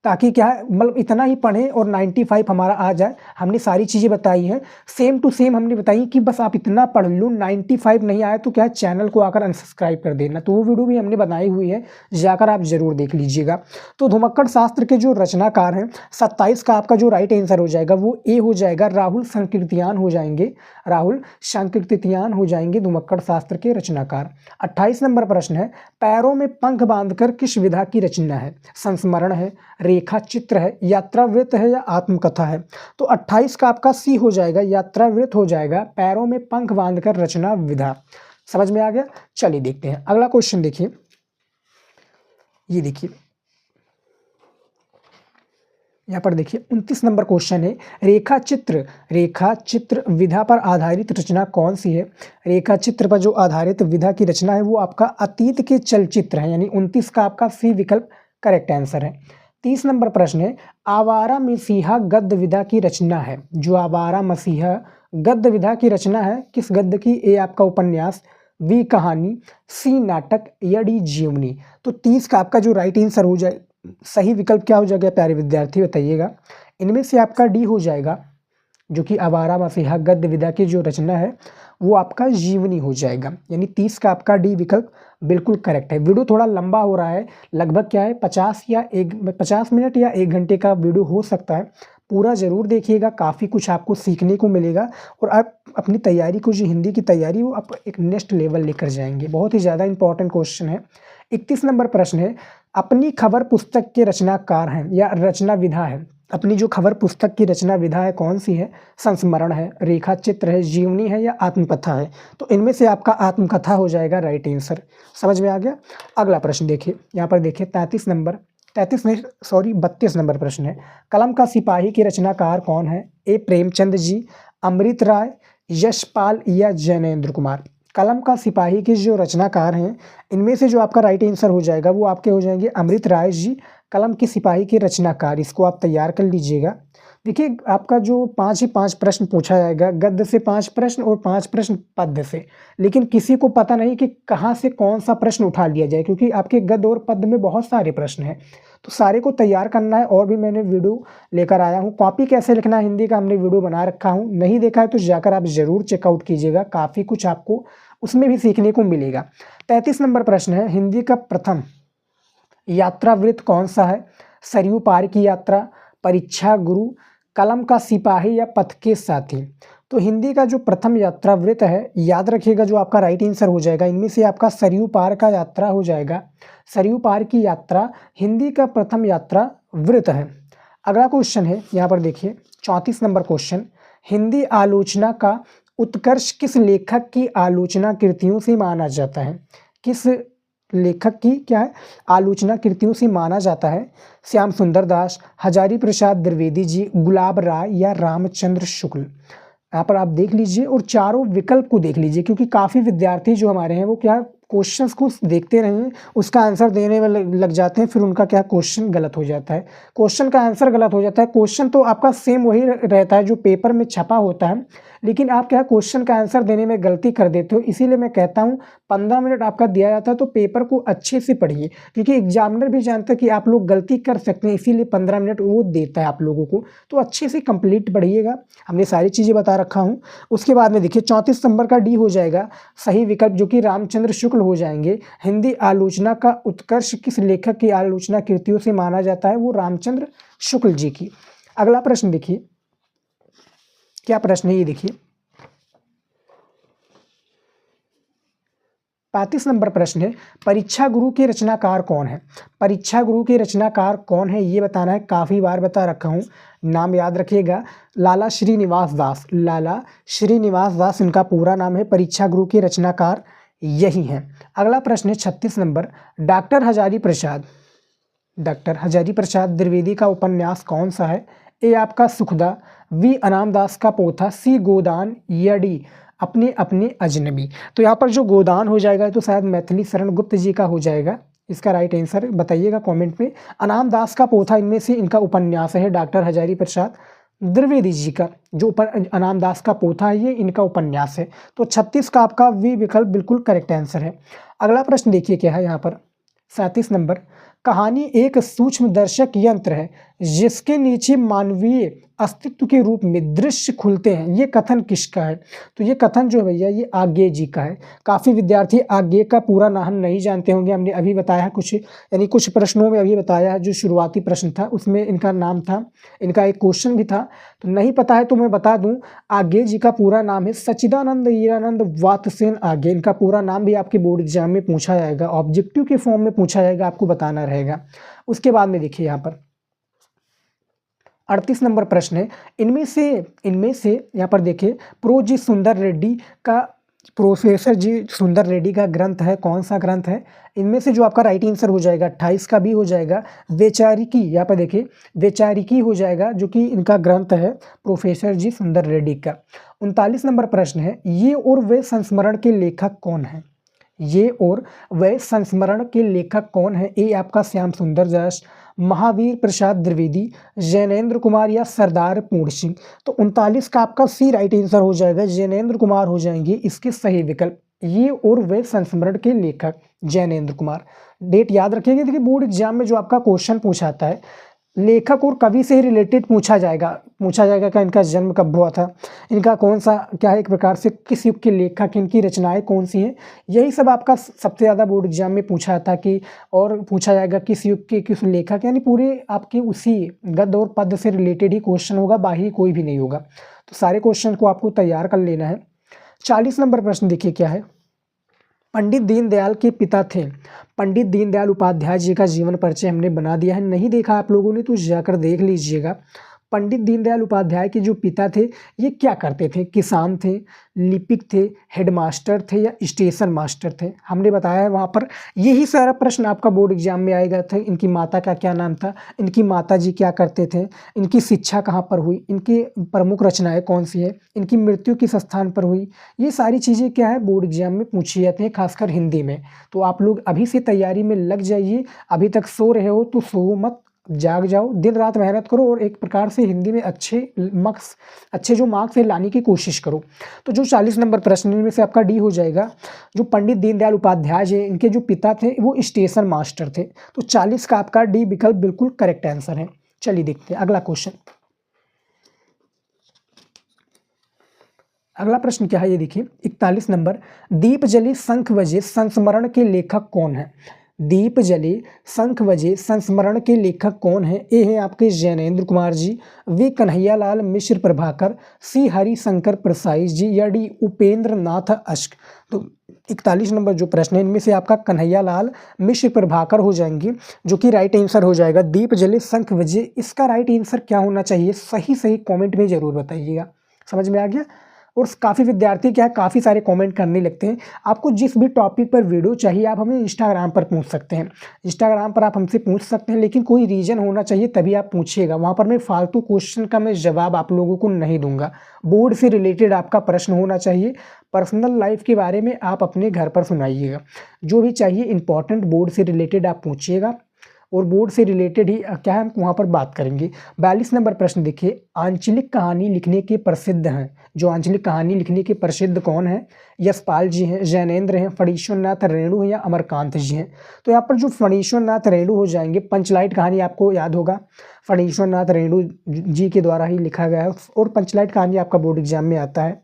ताकि क्या है मतलब इतना ही पढ़ें और 95 हमारा आ जाए। हमने सारी चीज़ें बताई हैं, सेम टू सेम हमने बताई कि बस आप इतना पढ़ लो, 95 नहीं आए तो क्या है चैनल को आकर अनसब्सक्राइब कर देना। तो वो वीडियो भी हमने बनाई हुई है, जाकर आप ज़रूर देख लीजिएगा। तो धुमक्कड़ शास्त्र के जो रचनाकार हैं 27 का आपका जो राइट आंसर हो जाएगा वो ए हो जाएगा, राहुल संकीर्तियान हो जाएंगे, राहुल संकीर्तियान हो जाएंगे धुमक्कड़ शास्त्र के रचनाकार। 28 नंबर प्रश्न है, पैरों में पंख बांधकर किस विधा की रचना है? संस्मरण है, रेखा चित्र है, यात्रावृत्त है या आत्मकथा है? तो 28 का आपका सी हो जाएगा, यात्रावृत्त हो जाएगा, पैरों में पंख बांधकर रचना विधा। समझ में आ गया? चलिए देखते हैं अगला क्वेश्चन। देखिए ये देखिए यहाँ पर देखिए 29 नंबर क्वेश्चन है, रेखा चित्र विधा पर आधारित रचना कौन सी है? रेखा चित्र पर जो आधारित विधा की रचना है वो आपका अतीत के चलचित्र है, यानी 29 का आपका सी विकल्प करेक्ट आंसर है। 30 नंबर प्रश्न है, आवारा मसीहा गद्य विधा की रचना है। जो आवारा मसीहा गद्य विधा की रचना है किस गद्य की? ए आपका उपन्यास, बी कहानी, सी नाटक या डी जीवनी। तो 30 का आपका जो राइट आंसर हो जाए सही विकल्प क्या हो जाएगा प्यारे विद्यार्थी बताइएगा? इनमें से आपका डी हो जाएगा, जो कि आवारा मसीहा गद्य विधा की जो रचना है वो आपका जीवनी हो जाएगा, यानी 30 का आपका डी विकल्प बिल्कुल करेक्ट है। वीडियो थोड़ा लंबा हो रहा है, लगभग क्या है 50 मिनट या 1 घंटे का वीडियो हो सकता है। पूरा ज़रूर देखिएगा, काफ़ी कुछ आपको सीखने को मिलेगा और आप अपनी तैयारी को जो हिंदी की तैयारी वो आप एक नेक्स्ट लेवल लेकर जाएंगे। बहुत ही ज़्यादा इंपॉर्टेंट क्वेश्चन है। 31 नंबर प्रश्न है, अपनी खबर पुस्तक के रचनाकार हैं या रचना विधा है? अपनी जो खबर पुस्तक की रचना विधा है कौन सी है? संस्मरण है, रेखा चित्र है, जीवनी है या आत्मकथा है? तो इनमें से आपका आत्मकथा हो जाएगा राइट आंसर। समझ में आ गया? अगला प्रश्न देखिए, यहाँ पर देखिए 32 नंबर प्रश्न है, कलम का सिपाही के रचनाकार कौन है? ए प्रेमचंद जी, अमृत राय, यशपाल या जैनेन्द्र कुमार। कलम का सिपाही के जो रचनाकार हैं इनमें से जो आपका राइट आंसर हो जाएगा वो आपके हो जाएंगे अमृत राय जी, कलम के सिपाही के रचनाकार। इसको आप तैयार कर लीजिएगा। देखिए आपका जो 5 ही 5 प्रश्न पूछा जाएगा, गद्य से 5 प्रश्न और 5 प्रश्न पद्य से, लेकिन किसी को पता नहीं कि कहाँ से कौन सा प्रश्न उठा लिया जाए, क्योंकि आपके गद्य और पद्य में बहुत सारे प्रश्न हैं तो सारे को तैयार करना है। और भी मैंने वीडियो लेकर आया हूँ, कॉपी कैसे लिखना है हिंदी का हमने वीडियो बना रखा हूँ, नहीं देखा है तो जाकर आप ज़रूर चेकआउट कीजिएगा, काफ़ी कुछ आपको उसमें भी सीखने को मिलेगा। 33 नंबर प्रश्न है, हिंदी का प्रथम यात्रावृत्त कौन सा है? सरयू पार की यात्रा, परीक्षा गुरु, कलम का सिपाही या पथ के साथी। तो हिंदी का जो प्रथम यात्रावृत्त है, याद रखिएगा जो आपका राइट आंसर हो जाएगा इनमें से आपका सरयू पार का यात्रा हो जाएगा। सरयू पार की यात्रा हिंदी का प्रथम यात्रा वृत्त है। अगला क्वेश्चन है यहाँ पर देखिए 34 नंबर क्वेश्चन, हिंदी आलोचना का उत्कर्ष किस लेखक की आलोचना कृतियों से माना जाता है? किस लेखक की क्या है आलोचना कृतियों से माना जाता है? श्याम सुंदर दास, हजारी प्रसाद द्विवेदी जी, गुलाब राय या रामचंद्र शुक्ल। यहाँ पर आप देख लीजिए और चारों विकल्प को देख लीजिए, क्योंकि काफ़ी विद्यार्थी जो हमारे हैं वो क्या क्वेश्चंस को देखते रहें, उसका आंसर देने में लग जाते हैं, फिर उनका क्या क्वेश्चन गलत हो जाता है, क्वेश्चन का आंसर गलत हो जाता है। क्वेश्चन तो आपका सेम वही रहता है जो पेपर में छपा होता है, लेकिन आप क्या क्वेश्चन का आंसर देने में गलती कर देते हो। इसीलिए मैं कहता हूँ 15 मिनट आपका दिया जाता है तो पेपर को अच्छे से पढ़िए, क्योंकि एग्जामिनर भी जानता है कि आप लोग गलती कर सकते हैं, इसीलिए 15 मिनट वो देता है आप लोगों को। तो अच्छे से कंप्लीट पढ़िएगा, हमने सारी चीज़ें बता रखा हूँ। उसके बाद में देखिए 34 नंबर का डी हो जाएगा सही विकल्प, जो कि रामचंद्र शुक्ल हो जाएंगे। हिंदी आलोचना का उत्कर्ष किस लेखक की आलोचना कृतियों से माना जाता है? वो रामचंद्र शुक्ल जी की। अगला प्रश्न देखिए, क्या प्रश्न है ये देखिए, 35 नंबर प्रश्न है, परीक्षा गुरु के रचनाकार कौन है? परीक्षा गुरु के रचनाकार कौन है ये बताना है, काफ़ी बार बता रखा हूँ, नाम याद रखिएगा, लाला श्रीनिवास दास। लाला श्रीनिवास दास इनका पूरा नाम है, परीक्षा गुरु के रचनाकार यही हैं। अगला प्रश्न है 36 number, doctor Hazari Prasad, doctor Hazari Prasad Dwivedi का उपन्यास कौन सा है? ए आपका सुखदा, वी अनामदास का पोथा, सी गोदान, या डी अपने अपने अजनबी। तो यहाँ पर जो गोदान हो जाएगा तो शायद मैथिली शरण गुप्त जी का हो जाएगा, इसका राइट आंसर बताइएगा कमेंट में। अनामदास का पोथा इनमें से इनका उपन्यास है, डॉक्टर हजारी प्रसाद द्विवेदी जी का जो अनामदास का पोथा है ये इनका उपन्यास है। तो 36 का आपका वी विकल्प बिल्कुल करेक्ट आंसर है। अगला प्रश्न देखिए क्या है यहाँ पर, 37 नंबर, कहानी एक सूक्ष्म दर्शक यंत्र है जिसके नीचे मानवीय अस्तित्व के रूप में दृश्य खुलते हैं, ये कथन किसका है? तो ये कथन जो है भैया ये आज्ञे जी का है। काफ़ी विद्यार्थी आज्ञे का पूरा नाम नहीं जानते होंगे, हमने अभी बताया है कुछ, यानी कुछ प्रश्नों में अभी बताया है, जो शुरुआती प्रश्न था उसमें इनका नाम था, इनका एक क्वेश्चन भी था, तो नहीं पता है तो मैं बता दूं, आज्ञे जी का पूरा नाम है सच्चिदानंद हीरानंद वात्सेन आज्ञे। इनका पूरा नाम भी आपके बोर्ड एग्जाम में पूछा जाएगा, ऑब्जेक्टिव के फॉर्म में पूछा जाएगा, आपको बताना रहेगा। उसके बाद में देखिए यहाँ पर 38 नंबर प्रश्न है, इनमें से यहाँ पर देखिए प्रोफेसर जी सुंदर रेड्डी का ग्रंथ है, कौन सा ग्रंथ है? इनमें से जो आपका राइट आंसर हो जाएगा 28 का भी हो जाएगा वैचारिकी। यहाँ पर देखिए वैचारिकी हो जाएगा, जो कि इनका ग्रंथ है प्रोफेसर जी सुंदर रेड्डी का। 39 नंबर प्रश्न है, ये और वे संस्मरण के लेखक कौन है? ये और वह संस्मरण के लेखक कौन है? ए आपका श्याम सुंदर दास, महावीर प्रसाद द्विवेदी, जैनेन्द्र कुमार या सरदार पूर्ण सिंह। तो 39 का आपका सी राइट आंसर हो जाएगा, जैनेन्द्र कुमार हो जाएंगे इसके सही विकल्प। ये और वह संस्मरण के लेखक जैनेन्द्र कुमार। डेट याद रखिएगा, देखिए बोर्ड एग्जाम में जो आपका क्वेश्चन पूछाता है लेखक और कवि से ही रिलेटेड पूछा जाएगा कि इनका जन्म कब हुआ था, इनका कौन सा क्या है, एक प्रकार से किस युग के लेखक, इनकी रचनाएं कौन सी हैं, यही सब आपका सबसे ज़्यादा बोर्ड एग्जाम में पूछा था कि, और पूछा जाएगा किस युग के किस लेखक, यानी पूरे आपके उसी गद्य और पद्य से रिलेटेड ही क्वेश्चन होगा, बाहरी कोई भी नहीं होगा। तो सारे क्वेश्चन को आपको तैयार कर लेना है। 40 नंबर प्रश्न देखिए क्या है, पंडित दीनदयाल के पिता थे। पंडित दीनदयाल उपाध्याय जी का जीवन परिचय हमने बना दिया है, नहीं देखा आप लोगों ने तो जाकर देख लीजिएगा। पंडित दीनदयाल उपाध्याय के जो पिता थे ये क्या करते थे? किसान थे, लिपिक थे, हेडमास्टर थे या स्टेशन मास्टर थे? हमने बताया है वहाँ पर, यही सारा प्रश्न आपका बोर्ड एग्जाम में आएगा था। इनकी माता का क्या नाम था, इनकी माता जी क्या करते थे, इनकी शिक्षा कहाँ पर हुई, इनकी प्रमुख रचनाएं कौन सी है, इनकी मृत्यु किस स्थान पर हुई, ये सारी चीज़ें क्या है बोर्ड एग्जाम में पूछी जाती हैं, खासकर हिंदी में। तो आप लोग अभी से तैयारी में लग जाइए, अभी तक सो रहे हो तो सो मत, जाग जाओ, दिन रात मेहनत करो और एक प्रकार से हिंदी में अच्छे जो मार्क्स है लाने की कोशिश करो। तो जो 40 नंबर प्रश्न में से आपका डी हो जाएगा, जो पंडित दीनदयाल उपाध्याय है इनके जो पिता थे वो स्टेशन मास्टर थे। तो 40 का आपका डी विकल्प बिल्कुल करेक्ट आंसर है। चलिए देखते हैं अगला क्वेश्चन। अगला प्रश्न क्या है ये देखिए, 41 नंबर, दीप जले शंख बजे संस्मरण के लेखक कौन है? दीप जले शंख बजे संस्मरण के लेखक कौन है? ए है आपके जैनेन्द्र कुमार जी, वी कन्हैयालाल मिश्र प्रभाकर, सी हरिशंकर प्रसाई जी या डी उपेंद्र नाथ अश्क। तो 41 नंबर जो प्रश्न है इनमें से आपका कन्हैयालाल मिश्र प्रभाकर हो जाएंगे, जो कि राइट आंसर हो जाएगा। दीप जले शंख बजे, इसका राइट आंसर क्या होना चाहिए? सही कमेंट में जरूर बताइएगा। समझ में आ गया? और काफ़ी विद्यार्थी क्या है, काफ़ी सारे कमेंट करने लगते हैं। आपको जिस भी टॉपिक पर वीडियो चाहिए आप हमें इंस्टाग्राम पर पूछ सकते हैं। इंस्टाग्राम पर आप हमसे पूछ सकते हैं, लेकिन कोई रीज़न होना चाहिए तभी आप पूछिएगा। वहाँ पर मैं फालतू क्वेश्चन का मैं जवाब आप लोगों को नहीं दूंगा। बोर्ड से रिलेटेड आपका प्रश्न होना चाहिए। पर्सनल लाइफ के बारे में आप अपने घर पर सुनाइएगा। जो भी चाहिए इंपॉर्टेंट बोर्ड से रिलेटेड आप पूछिएगा, और बोर्ड से रिलेटेड ही क्या है हम वहाँ पर बात करेंगे। 42 नंबर प्रश्न देखिए, आंचलिक कहानी लिखने के प्रसिद्ध हैं। जो आंचलिक कहानी लिखने के प्रसिद्ध कौन है? यशपाल जी हैं, जैनेन्द्र हैं, फणीश्वरनाथ रेणु हैं या अमरकांत जी हैं। तो यहाँ पर जो फणीश्वरनाथ रेणु हो जाएंगे। पंचलाइट कहानी आपको याद होगा, फणीश्वरनाथ रेणु जी के द्वारा ही लिखा गया है। और पंचलाइट कहानी आपका बोर्ड एग्जाम में आता है।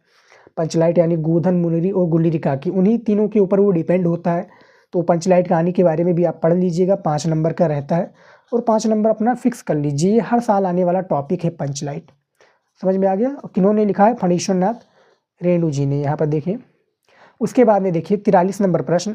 पंचलाइट यानी गोधन, मुनिरी और गुल्लिरिका की, उन्हीं तीनों के ऊपर वो डिपेंड होता है। तो पंचलाइट कहानी के बारे में भी आप पढ़ लीजिएगा, 5 नंबर का रहता है। और 5 नंबर अपना फिक्स कर लीजिए, ये हर साल आने वाला टॉपिक है पंचलाइट। समझ में आ गया? किन्होंने लिखा है? फणीश्वरनाथ रेणु जी ने। यहाँ पर देखें। उसके बाद में देखिए 43 नंबर प्रश्न।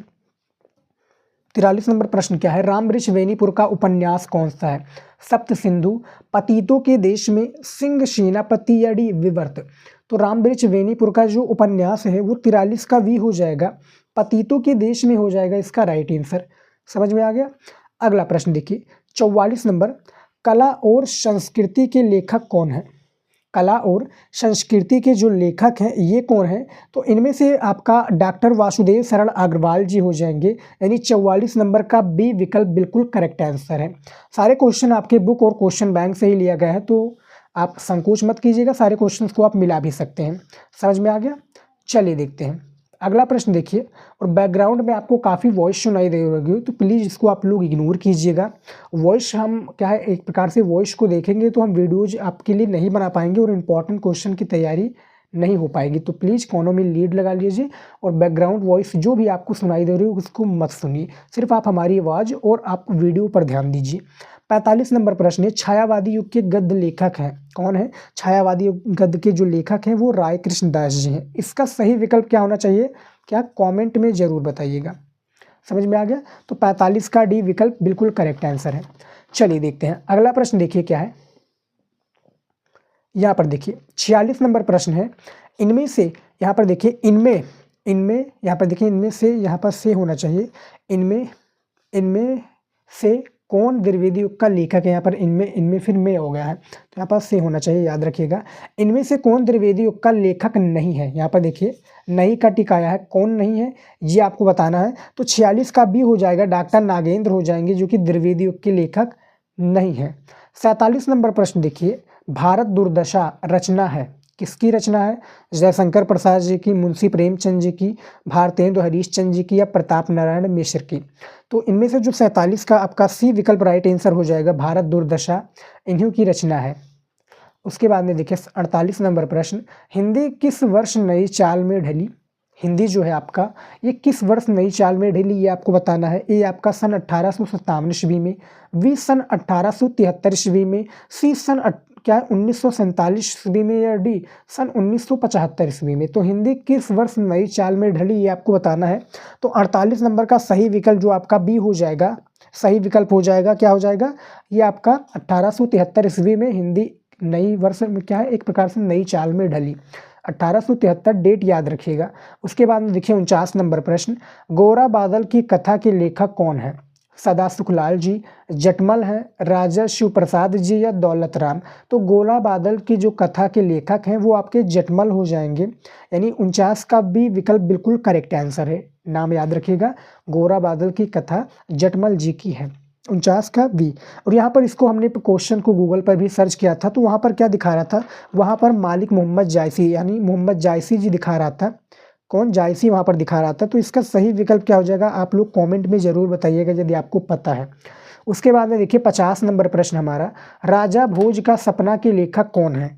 43 नंबर प्रश्न क्या है? रामवृक्ष वेनीपुर का उपन्यास कौन सा है? सप्त सिंधु, पतितों के देश में, सिंह सेनापति या डी विवर्त। तो रामवृक्ष वेनीपुर का जो उपन्यास है वो 43 का वी हो जाएगा, पतितों के देश में हो जाएगा इसका राइट आंसर। समझ में आ गया? अगला प्रश्न देखिए 44 नंबर, कला और संस्कृति के लेखक कौन है? कला और संस्कृति के जो लेखक हैं ये कौन है? तो इनमें से आपका डॉक्टर वासुदेव शरण अग्रवाल जी हो जाएंगे, यानी 44 नंबर का बी विकल्प बिल्कुल करेक्ट आंसर है। सारे क्वेश्चन आपके बुक और क्वेश्चन बैंक से ही लिया गया है, तो आप संकोच मत कीजिएगा, सारे क्वेश्चंस को आप मिला भी सकते हैं। समझ में आ गया? चलिए देखते हैं अगला प्रश्न देखिए। और बैकग्राउंड में आपको काफ़ी वॉइस सुनाई दे रही होगी, तो प्लीज़ इसको आप लोग इग्नोर कीजिएगा। वॉइस हम क्या है, एक प्रकार से वॉइस को देखेंगे तो हम वीडियोज आपके लिए नहीं बना पाएंगे और इम्पॉर्टेंट क्वेश्चन की तैयारी नहीं हो पाएगी। तो प्लीज़ कोनों में लीड लगा लीजिए और बैकग्राउंड वॉइस जो भी आपको सुनाई दे रही हो उसको मत सुनिए, सिर्फ आप हमारी आवाज़ और आप वीडियो पर ध्यान दीजिए। 45 नंबर प्रश्न है, छायावादी युग के गद्य लेखक हैं कौन है? छायावादी गद्य के जो लेखक हैं वो राय कृष्ण दास जी हैं। इसका सही विकल्प क्या होना चाहिए, क्या कमेंट में जरूर बताइएगा। समझ में आ गया? तो 45 का डी विकल्प बिल्कुल करेक्ट आंसर है। चलिए देखते हैं अगला प्रश्न देखिए क्या है। यहाँ पर देखिए 46 नंबर प्रश्न है, इनमें से, यहाँ पर देखिए इनमें इनमें यहाँ पर देखिए इनमें से, यहाँ पर से होना चाहिए, इनमें से कौन द्विवेदी युग का लेखक है? यहाँ पर इनमें फिर में हो गया है, तो यहाँ पर से होना चाहिए, याद रखिएगा। इनमें से कौन द्विवेदी युग का लेखक नहीं है? यहाँ पर देखिए नहीं का टिकाया है, कौन नहीं है ये आपको बताना है। तो 46 का बी हो जाएगा, डॉक्टर नागेंद्र हो जाएंगे, जो कि द्विवेदी युग के लेखक नहीं है। 47 नंबर प्रश्न देखिए, भारत दुर्दशा रचना है, किसकी रचना है? जयशंकर प्रसाद जी की, मुंशी प्रेमचंद जी की, भारतेंदु हरीशचंद्र जी की या प्रताप नारायण मिश्र की। तो इनमें से जो 47 का आपका सी विकल्प राइट आंसर हो जाएगा, भारत दुर्दशा इन्हीं की रचना है। उसके बाद में देखिए 48 नंबर प्रश्न, हिंदी किस वर्ष नई चाल में ढली? हिंदी जो है आपका ये किस वर्ष नई चाल में ढली ये आपको बताना है। ए आपका सन 1857 ईस्वी में, बी सन 1873 ईस्वी में, सी सन 1947 ईस्वी में या डी सन 1975 ईस्वी में। तो हिंदी किस वर्ष नई चाल में ढली ये आपको बताना है। तो 48 नंबर का सही विकल्प जो आपका बी हो जाएगा, सही विकल्प हो जाएगा, क्या हो जाएगा ये आपका 1873 ईस्वी में हिंदी नई वर्ष में क्या है, एक प्रकार से नई चाल में ढली। 1873 डेट याद रखिएगा। उसके बाद में देखिए 49 नंबर प्रश्न, गोरा बादल की कथा के लेखक कौन है? सदा सुखलाल जी, जटमल हैं, राजा शिव प्रसाद जी या दौलत राम। तो गोरा बादल की जो कथा के लेखक हैं वो आपके जटमल हो जाएंगे, यानी 49 का भी विकल्प बिल्कुल करेक्ट आंसर है। नाम याद रखिएगा, गोरा बादल की कथा जटमल जी की है, 49 का बी। और यहाँ पर इसको हमने क्वेश्चन को गूगल पर भी सर्च किया था, तो वहाँ पर क्या दिखा रहा था, वहाँ पर मालिक मोहम्मद जायसी यानी मोहम्मद जायसी जी दिखा रहा था, कौन जायसी वहाँ पर दिखा रहा था। तो इसका सही विकल्प क्या हो जाएगा, आप लोग कमेंट में ज़रूर बताइएगा यदि आपको पता है। उसके बाद में देखिए 50 नंबर प्रश्न हमारा, राजा भोज का सपना के लेखक कौन है?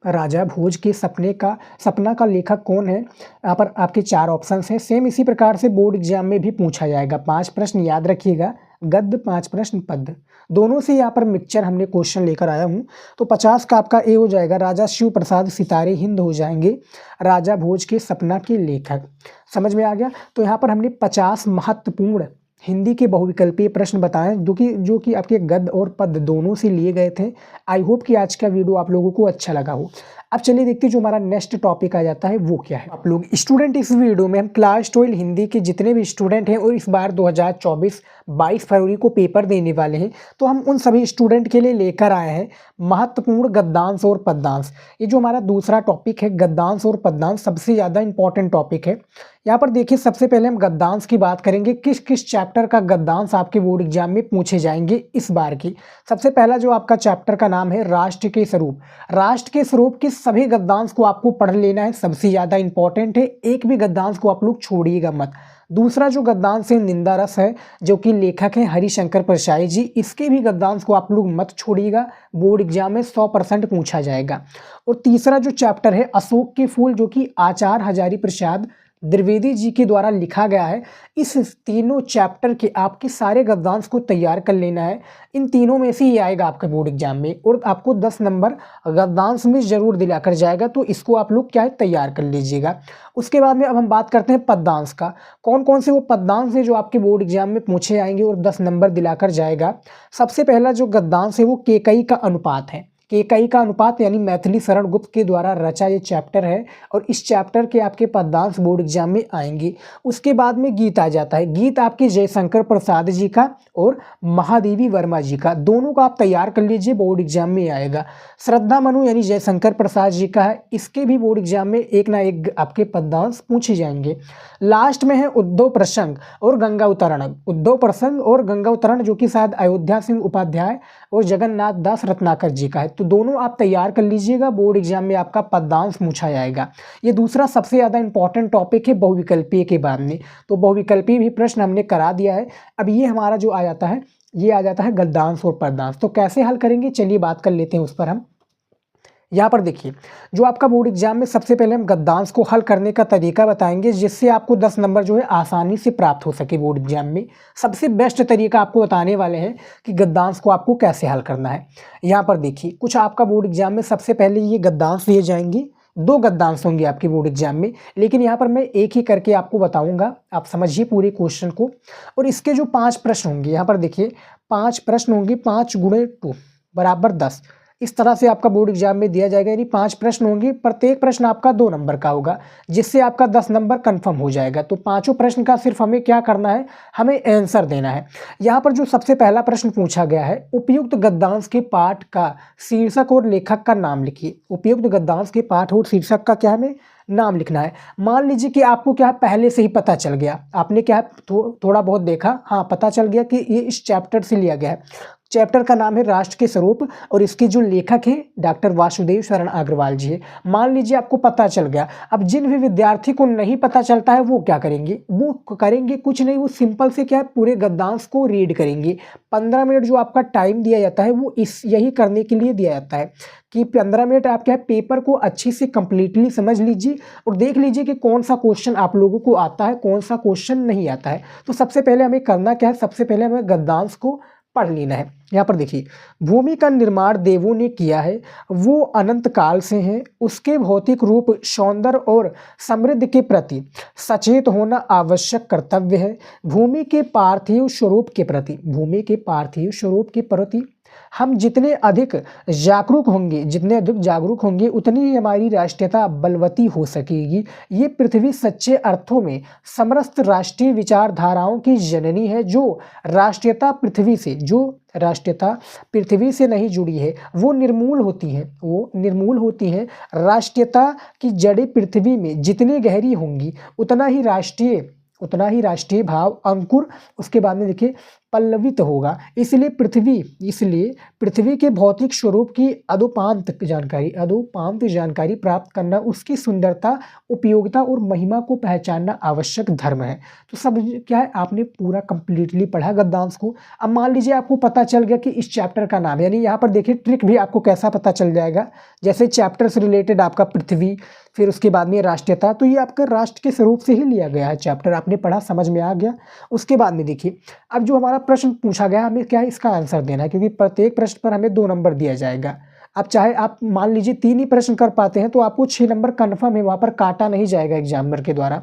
राजा भोज के सपना का लेखक कौन है? यहाँ पर आपके 4 ऑप्शंस हैं। सेम इसी प्रकार से बोर्ड एग्जाम में भी पूछा जाएगा। 5 प्रश्न याद रखिएगा, गद्य, 5 प्रश्न पद्य, दोनों से यहाँ पर मिक्सचर हमने क्वेश्चन लेकर आया हूँ। तो 50 का आपका ए हो जाएगा, राजा शिव प्रसाद सितारे हिंद हो जाएंगे, राजा भोज के सपना के लेखक। समझ में आ गया? तो यहाँ पर हमने 50 महत्वपूर्ण हिंदी के बहुविकल्पीय प्रश्न बताएं जो कि आपके गद्य और पद्य दोनों से लिए गए थे। आई होप कि आज का वीडियो आप लोगों को अच्छा लगा हो। अब चलिए देखते हैं जो हमारा नेक्स्ट टॉपिक आ जाता है वो क्या है। आप लोग स्टूडेंट इस वीडियो में हम क्लास 12 हिंदी के जितने भी स्टूडेंट हैं और इस बार 2024 22 फरवरी को पेपर देने वाले हैं, तो हम उन सभी स्टूडेंट के लिए लेकर आए हैं महत्वपूर्ण गद्यांश और पद्यांश। ये जो हमारा दूसरा टॉपिक है गद्यांश और पद्यांश सबसे ज़्यादा इंपॉर्टेंट टॉपिक है। यहाँ पर देखिए सबसे पहले हम गद्यांश की बात करेंगे, किस किस चैप्टर का गद्यांश आपके बोर्ड एग्जाम में पूछे जाएंगे इस बार की। सबसे पहला जो आपका चैप्टर का नाम है राष्ट्र के स्वरूप। राष्ट्र के स्वरूप के सभी गद्यांश को आपको पढ़ लेना है, सबसे ज़्यादा इंपॉर्टेंट है, एक भी गद्यांश को आप लोग छोड़िएगा मत। दूसरा जो गद्यांश है निंदा रस है, जो कि लेखक हैं हरिशंकर परसाई जी, इसके भी गद्यांश को आप लोग मत छोड़िएगा, बोर्ड एग्जाम में 100% पूछा जाएगा। और तीसरा जो चैप्टर है अशोक के फूल, जो कि आचार्य हजारी प्रसाद द्विवेदी जी के द्वारा लिखा गया है। इस तीनों चैप्टर के आपके सारे गद्यांश को तैयार कर लेना है, इन तीनों में से ही आएगा आपके बोर्ड एग्जाम में और आपको 10 नंबर गद्यांश में ज़रूर दिलाकर जाएगा, तो इसको आप लोग क्या है तैयार कर लीजिएगा। उसके बाद में अब हम बात करते हैं पद्यांश का, कौन कौन से वो पद्यांश है जो आपके बोर्ड एग्जाम में पूछे जाएंगे और 10 नंबर दिलाकर जाएगा। सबसे पहला जो गद्यांश है वो केकई का अनुपात है। केकई का अनुपात यानी मैथिली शरण गुप्त के द्वारा रचा ये चैप्टर है और इस चैप्टर के आपके पद्यांश बोर्ड एग्जाम में आएंगे। उसके बाद में गीत आ जाता है, गीत आपके जयशंकर प्रसाद जी का और महादेवी वर्मा जी का, दोनों का आप तैयार कर लीजिए, बोर्ड एग्जाम में आएगा। श्रद्धा मनु यानी जयशंकर प्रसाद जी का है, इसके भी बोर्ड एग्जाम में एक ना एक आपके पद्यांश पूछे जाएंगे। लास्ट में है उद्धव प्रसंग और गंगा उतरण, उद्धव प्रसंग और गंगा उतरण जो कि शायद अयोध्या सिंह उपाध्याय और जगन्नाथ दास रत्नाकर जी का है, तो दोनों आप तैयार कर लीजिएगा, बोर्ड एग्जाम में आपका पद्यांश पूछा जाएगा। ये दूसरा सबसे ज़्यादा इंपॉर्टेंट टॉपिक है बहुविकल्पीय के बाद में, तो बहुविकल्पीय भी प्रश्न हमने करा दिया है। अब ये हमारा जो आ जाता है ये आ जाता है गद्यांश और पद्यांश, तो कैसे हल करेंगे चलिए बात कर लेते हैं उस पर। हम यहाँ पर देखिए जो आपका बोर्ड एग्जाम में सबसे पहले हम गद्यांश को हल करने का तरीका बताएंगे, जिससे आपको 10 नंबर जो है आसानी से प्राप्त हो सके बोर्ड एग्जाम में। सबसे बेस्ट तरीका आपको बताने वाले हैं कि गद्यांश को आपको कैसे हल करना है। यहाँ पर देखिए कुछ आपका बोर्ड एग्जाम में सबसे पहले ये गद्यांश दिए जाएंगे, 2 गद्यांश होंगे आपके बोर्ड एग्जाम में, लेकिन यहाँ पर मैं एक ही करके आपको बताऊँगा, आप समझिए पूरे क्वेश्चन को। और इसके जो 5 प्रश्न होंगे, यहाँ पर देखिए 5 प्रश्न होंगे, 5 गुणे 2 बराबर 10, इस तरह से आपका बोर्ड एग्जाम में दिया जाएगा। यानी 5 प्रश्न होंगे, प्रत्येक प्रश्न आपका 2 नंबर का होगा, जिससे आपका 10 नंबर कंफर्म हो जाएगा। तो पांचों प्रश्न का सिर्फ हमें क्या करना है, हमें आंसर देना है। यहाँ पर जो सबसे पहला प्रश्न पूछा गया है, उपयुक्त गद्यांश के पाठ का शीर्षक और लेखक का नाम लिखिए। उपयुक्त गद्यांश के पाठ और शीर्षक का क्या हमें नाम लिखना है। मान लीजिए कि आपको क्या पहले से ही पता चल गया, आपने क्या थोड़ा बहुत देखा, हाँ पता चल गया कि ये इस चैप्टर से लिया गया है। चैप्टर का नाम है राष्ट्र के स्वरूप और इसके जो लेखक हैं डॉक्टर वासुदेव शरण अग्रवाल जी है। मान लीजिए आपको पता चल गया। अब जिन भी विद्यार्थी को नहीं पता चलता है वो क्या करेंगे, वो करेंगे कुछ नहीं, वो सिंपल से क्या है पूरे गद्यांश को रीड करेंगे। 15 मिनट जो आपका टाइम दिया जाता है वो यही करने के लिए दिया जाता है कि 15 मिनट आप क्या है पेपर को अच्छे से कंप्लीटली समझ लीजिए और देख लीजिए कि कौन सा क्वेश्चन आप लोगों को आता है, कौन सा क्वेश्चन नहीं आता है। तो सबसे पहले हमें करना क्या है, सबसे पहले हमें गद्यांश को पढ़ लेना है। यहाँ पर देखिए भूमि का निर्माण देवों ने किया है, वो अनंत काल से हैं, उसके भौतिक रूप सौंदर्य और समृद्धि के प्रति सचेत होना आवश्यक कर्तव्य है। भूमि के पार्थिव स्वरूप के प्रति, भूमि के पार्थिव स्वरूप के प्रति हम जितने अधिक जागरूक होंगे उतनी ही हमारी राष्ट्रीयता बलवती हो सकेगी। ये पृथ्वी सच्चे अर्थों में समस्त राष्ट्रीय विचारधाराओं की जननी है। जो राष्ट्रीयता पृथ्वी से नहीं जुड़ी है वो निर्मूल होती है। राष्ट्रीयता की जड़ें पृथ्वी में जितनी गहरी होंगी उतना ही राष्ट्रीय भाव अंकुर उसके बाद में देखिए पल्लवित होगा। इसलिए पृथ्वी के भौतिक स्वरूप की अदोपांत जानकारी प्राप्त करना, उसकी सुंदरता, उपयोगिता और महिमा को पहचानना आवश्यक धर्म है। तो सब क्या है, आपने पूरा कंप्लीटली पढ़ा गद्यांश को। अब मान लीजिए आपको पता चल गया कि इस चैप्टर का नाम, यानी यहाँ पर देखिए ट्रिक भी आपको कैसा पता चल जाएगा। जैसे चैप्टर से रिलेटेड आपका पृथ्वी, फिर उसके बाद में राष्ट्रीयता, तो ये आपका राष्ट्र के स्वरूप से ही लिया गया है चैप्टर, आपने पढ़ा, समझ में आ गया। उसके बाद में देखिए अब जो हमारा प्रश्न पूछा गया, हमें क्या है इसका आंसर देना है, क्योंकि प्रत्येक प्रश्न पर हमें 2 नंबर दिया जाएगा। अब चाहे आप मान लीजिए 3 ही प्रश्न कर पाते हैं तो आपको 6 नंबर कन्फर्म है, वहाँ पर काटा नहीं जाएगा एग्जामिनर के द्वारा।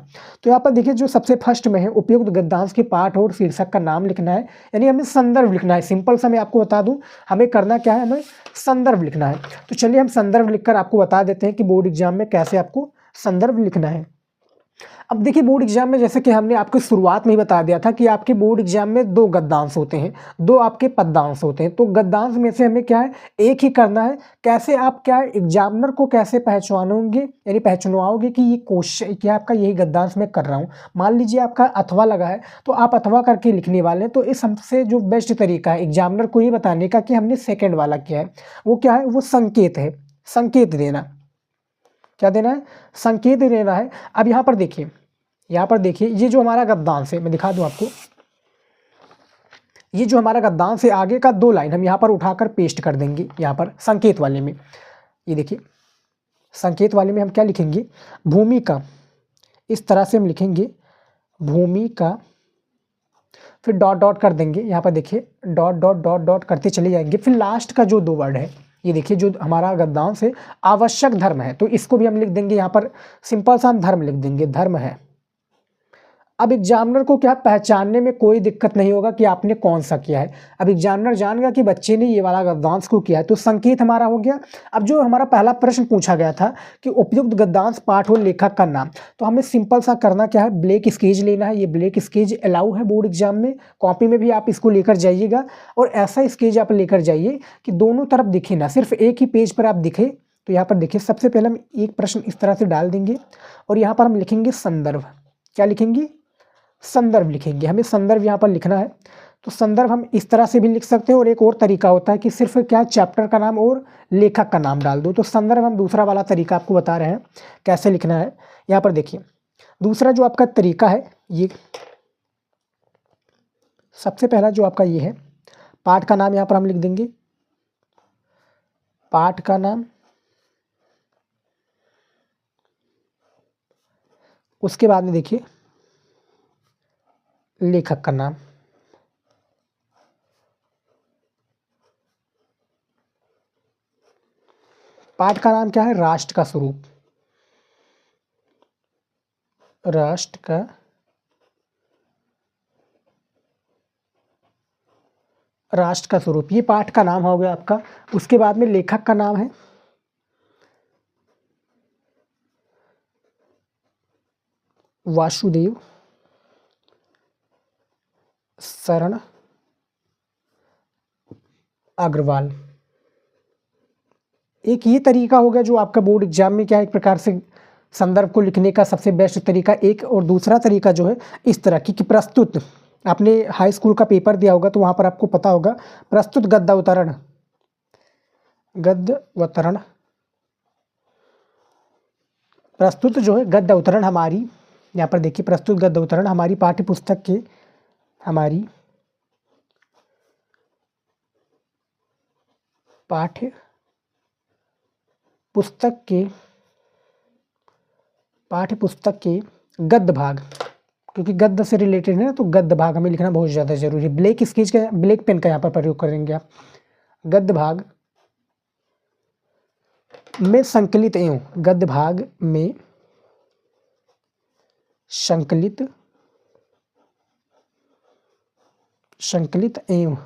तो यहाँ पर देखिए जो सबसे फर्स्ट में है, उपयुक्त गद्यांश के पाठ और शीर्षक का नाम लिखना है, यानी हमें संदर्भ लिखना है। सिंपल सा मैं आपको बता दूं, हमें करना क्या है, हमें संदर्भ लिखना है। तो चलिए हम संदर्भ लिखकर आपको बता देते हैं कि बोर्ड एग्जाम में कैसे आपको संदर्भ लिखना है। अब देखिए बोर्ड एग्जाम में जैसे कि हमने आपको शुरुआत में ही बता दिया था कि आपके बोर्ड एग्जाम में 2 गद्यांश होते हैं, 2 आपके पद्यांश होते हैं। तो गद्यांश में से हमें क्या है, एक ही करना है। कैसे आप क्या है एग्जामिनर को कैसे पहचानोगे, यानी पहचानवाओगे कि ये क्वेश्चन क्या आपका यही गद्यांश में कर रहा हूँ। मान लीजिए आपका अथवा लगा है तो आप अथवा करके लिखने वाले हैं, तो इस सबसे जो बेस्ट तरीका है एग्जामिनर को ये बताने का कि हमने सेकेंड वाला किया है, वो क्या है, वो संकेत है। संकेत देना, क्या देना है, संकेत देना है। अब यहाँ पर देखिए, यहाँ पर देखिए ये जो हमारा गद्यांश है, मैं दिखा दूं आपको, ये जो हमारा गद्यांश है आगे का 2 लाइन हम यहाँ पर उठाकर पेस्ट कर देंगे। यहाँ पर संकेत वाले में, ये देखिए संकेत वाले में हम क्या लिखेंगे, भूमिका, इस तरह से हम लिखेंगे भूमिका, फिर डॉट डॉट कर देंगे। यहाँ पर देखिए डॉट डॉट डॉट डॉट करते चले जाएंगे। फिर लास्ट का जो 2 वर्ड है, ये देखिए जो हमारा गद्यांश है आवश्यक धर्म है, तो इसको भी हम लिख देंगे यहाँ पर, सिंपल सा हम धर्म लिख देंगे, धर्म है। अब एग्जामिनर को क्या पहचानने में कोई दिक्कत नहीं होगा कि आपने कौन सा किया है। अब एग्जामिनर जान गया कि बच्चे ने ये वाला गद्यांश को किया है, तो संकेत हमारा हो गया। अब जो हमारा पहला प्रश्न पूछा गया था कि उपयुक्त गद्यांश पाठ और लेखक का नाम, तो हमें सिंपल सा करना क्या है, ब्लैक स्केच लेना है। ये ब्लैक स्केच अलाउ है बोर्ड एग्जाम में, कॉपी में भी आप इसको लेकर जाइएगा, और ऐसा स्केच आप लेकर जाइए कि दोनों तरफ दिखे ना, सिर्फ एक ही पेज पर आप दिखे। तो यहाँ पर देखिए सबसे पहले हम एक प्रश्न इस तरह से डाल देंगे, और यहाँ पर हम लिखेंगे संदर्भ। क्या लिखेंगे, संदर्भ लिखेंगे। हमें संदर्भ यहाँ पर लिखना है। तो संदर्भ हम इस तरह से भी लिख सकते हैं, और एक और तरीका होता है कि सिर्फ क्या चैप्टर का नाम और लेखक का नाम डाल दो। तो संदर्भ हम दूसरा वाला तरीका आपको बता रहे हैं कैसे लिखना है। यहाँ पर देखिए दूसरा जो आपका तरीका है, ये सबसे पहला जो आपका ये है, पाठ का नाम यहाँ पर हम लिख देंगे, पाठ का नाम, उसके बाद में देखिए लेखक का नाम। पाठ का नाम क्या है, राष्ट्र का स्वरूप, राष्ट्र का राष्ट्र का स्वरूप, ये पाठ का नाम हो गया आपका। उसके बाद में लेखक का नाम है वासुदेव शरण अग्रवाल। एक ये तरीका हो गया जो आपका बोर्ड एग्जाम में क्या है, एक प्रकार से संदर्भ को लिखने का सबसे बेस्ट तरीका। एक और दूसरा तरीका जो है इस तरह की कि प्रस्तुत, आपने हाई स्कूल का पेपर दिया होगा तो वहाँ पर आपको पता होगा प्रस्तुत गद्यावतरण, गद्यावतरण, प्रस्तुत जो है गद्यावतरण हमारी, यहाँ पर देखिए प्रस्तुत गद्यावतरण हमारी पाठ्य पुस्तक के, हमारी पाठ्य पुस्तक के, पाठ्य पुस्तक के गद्य भाग, क्योंकि गद्य से रिलेटेड है ना, तो गद्य भाग हमें लिखना बहुत ज़्यादा जरूरी है। ब्लैक स्केच का, ब्लैक पेन का यहाँ पर प्रयोग करेंगे आप। गद्य भाग में संकलित एवं, गद्य भाग में संकलित, संकलित एवं,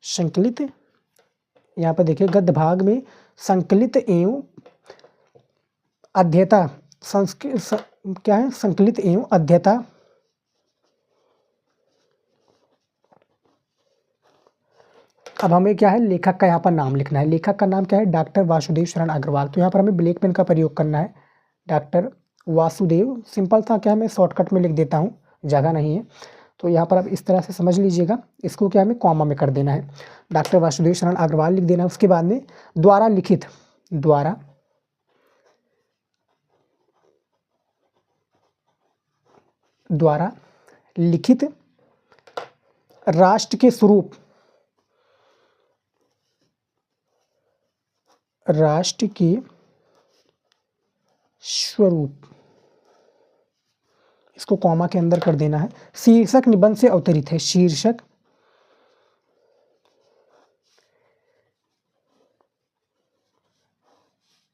संकलित, यहाँ पर देखिए गद्य भाग में संकलित एवं अध्येता, क्या है, संकलित एवं अध्येता, अब हमें क्या है, लेखक का यहाँ पर नाम लिखना है। लेखक का नाम क्या है, डॉक्टर वासुदेव शरण अग्रवाल। तो यहाँ पर हमें ब्लैक पेन का प्रयोग करना है, डॉक्टर वासुदेव, सिंपल था क्या, मैं शॉर्टकट में लिख देता हूँ, जगह नहीं है। तो यहाँ पर आप इस तरह से समझ लीजिएगा, इसको क्या हमें कॉमा में कर देना है, डॉक्टर वासुदेव शरण अग्रवाल लिख देना है। उसके बाद में द्वारा लिखित, द्वारा द्वारा लिखित राष्ट्र के स्वरूप, राष्ट्र के स्वरूप, इसको कॉमा के अंदर कर देना है। शीर्षक निबंध से अवतरित है, शीर्षक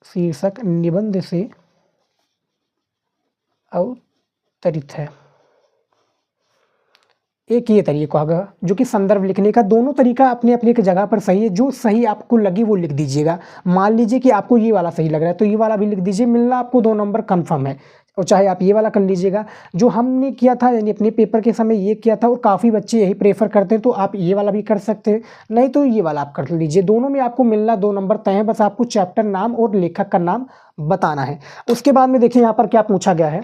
शीर्षक निबंध से अवतरित है। एक ये तरीका होगा जो कि संदर्भ लिखने का, दोनों तरीका अपनी अपनी एक जगह पर सही है, जो सही आपको लगी वो लिख दीजिएगा। मान लीजिए कि आपको ये वाला सही लग रहा है तो ये वाला भी लिख दीजिए, मिलना आपको 2 नंबर कंफर्म है। और चाहे आप ये वाला कर लीजिएगा जो हमने किया था, यानी अपने पेपर के समय ये किया था और काफ़ी बच्चे यही प्रेफर करते हैं, तो आप ये वाला भी कर सकते हैं, नहीं तो ये वाला आप कर लीजिए। दोनों में आपको मिलना 2 नंबर तय है, बस आपको चैप्टर नाम और लेखक का नाम बताना है। उसके बाद में देखिए यहाँ पर क्या पूछा गया है।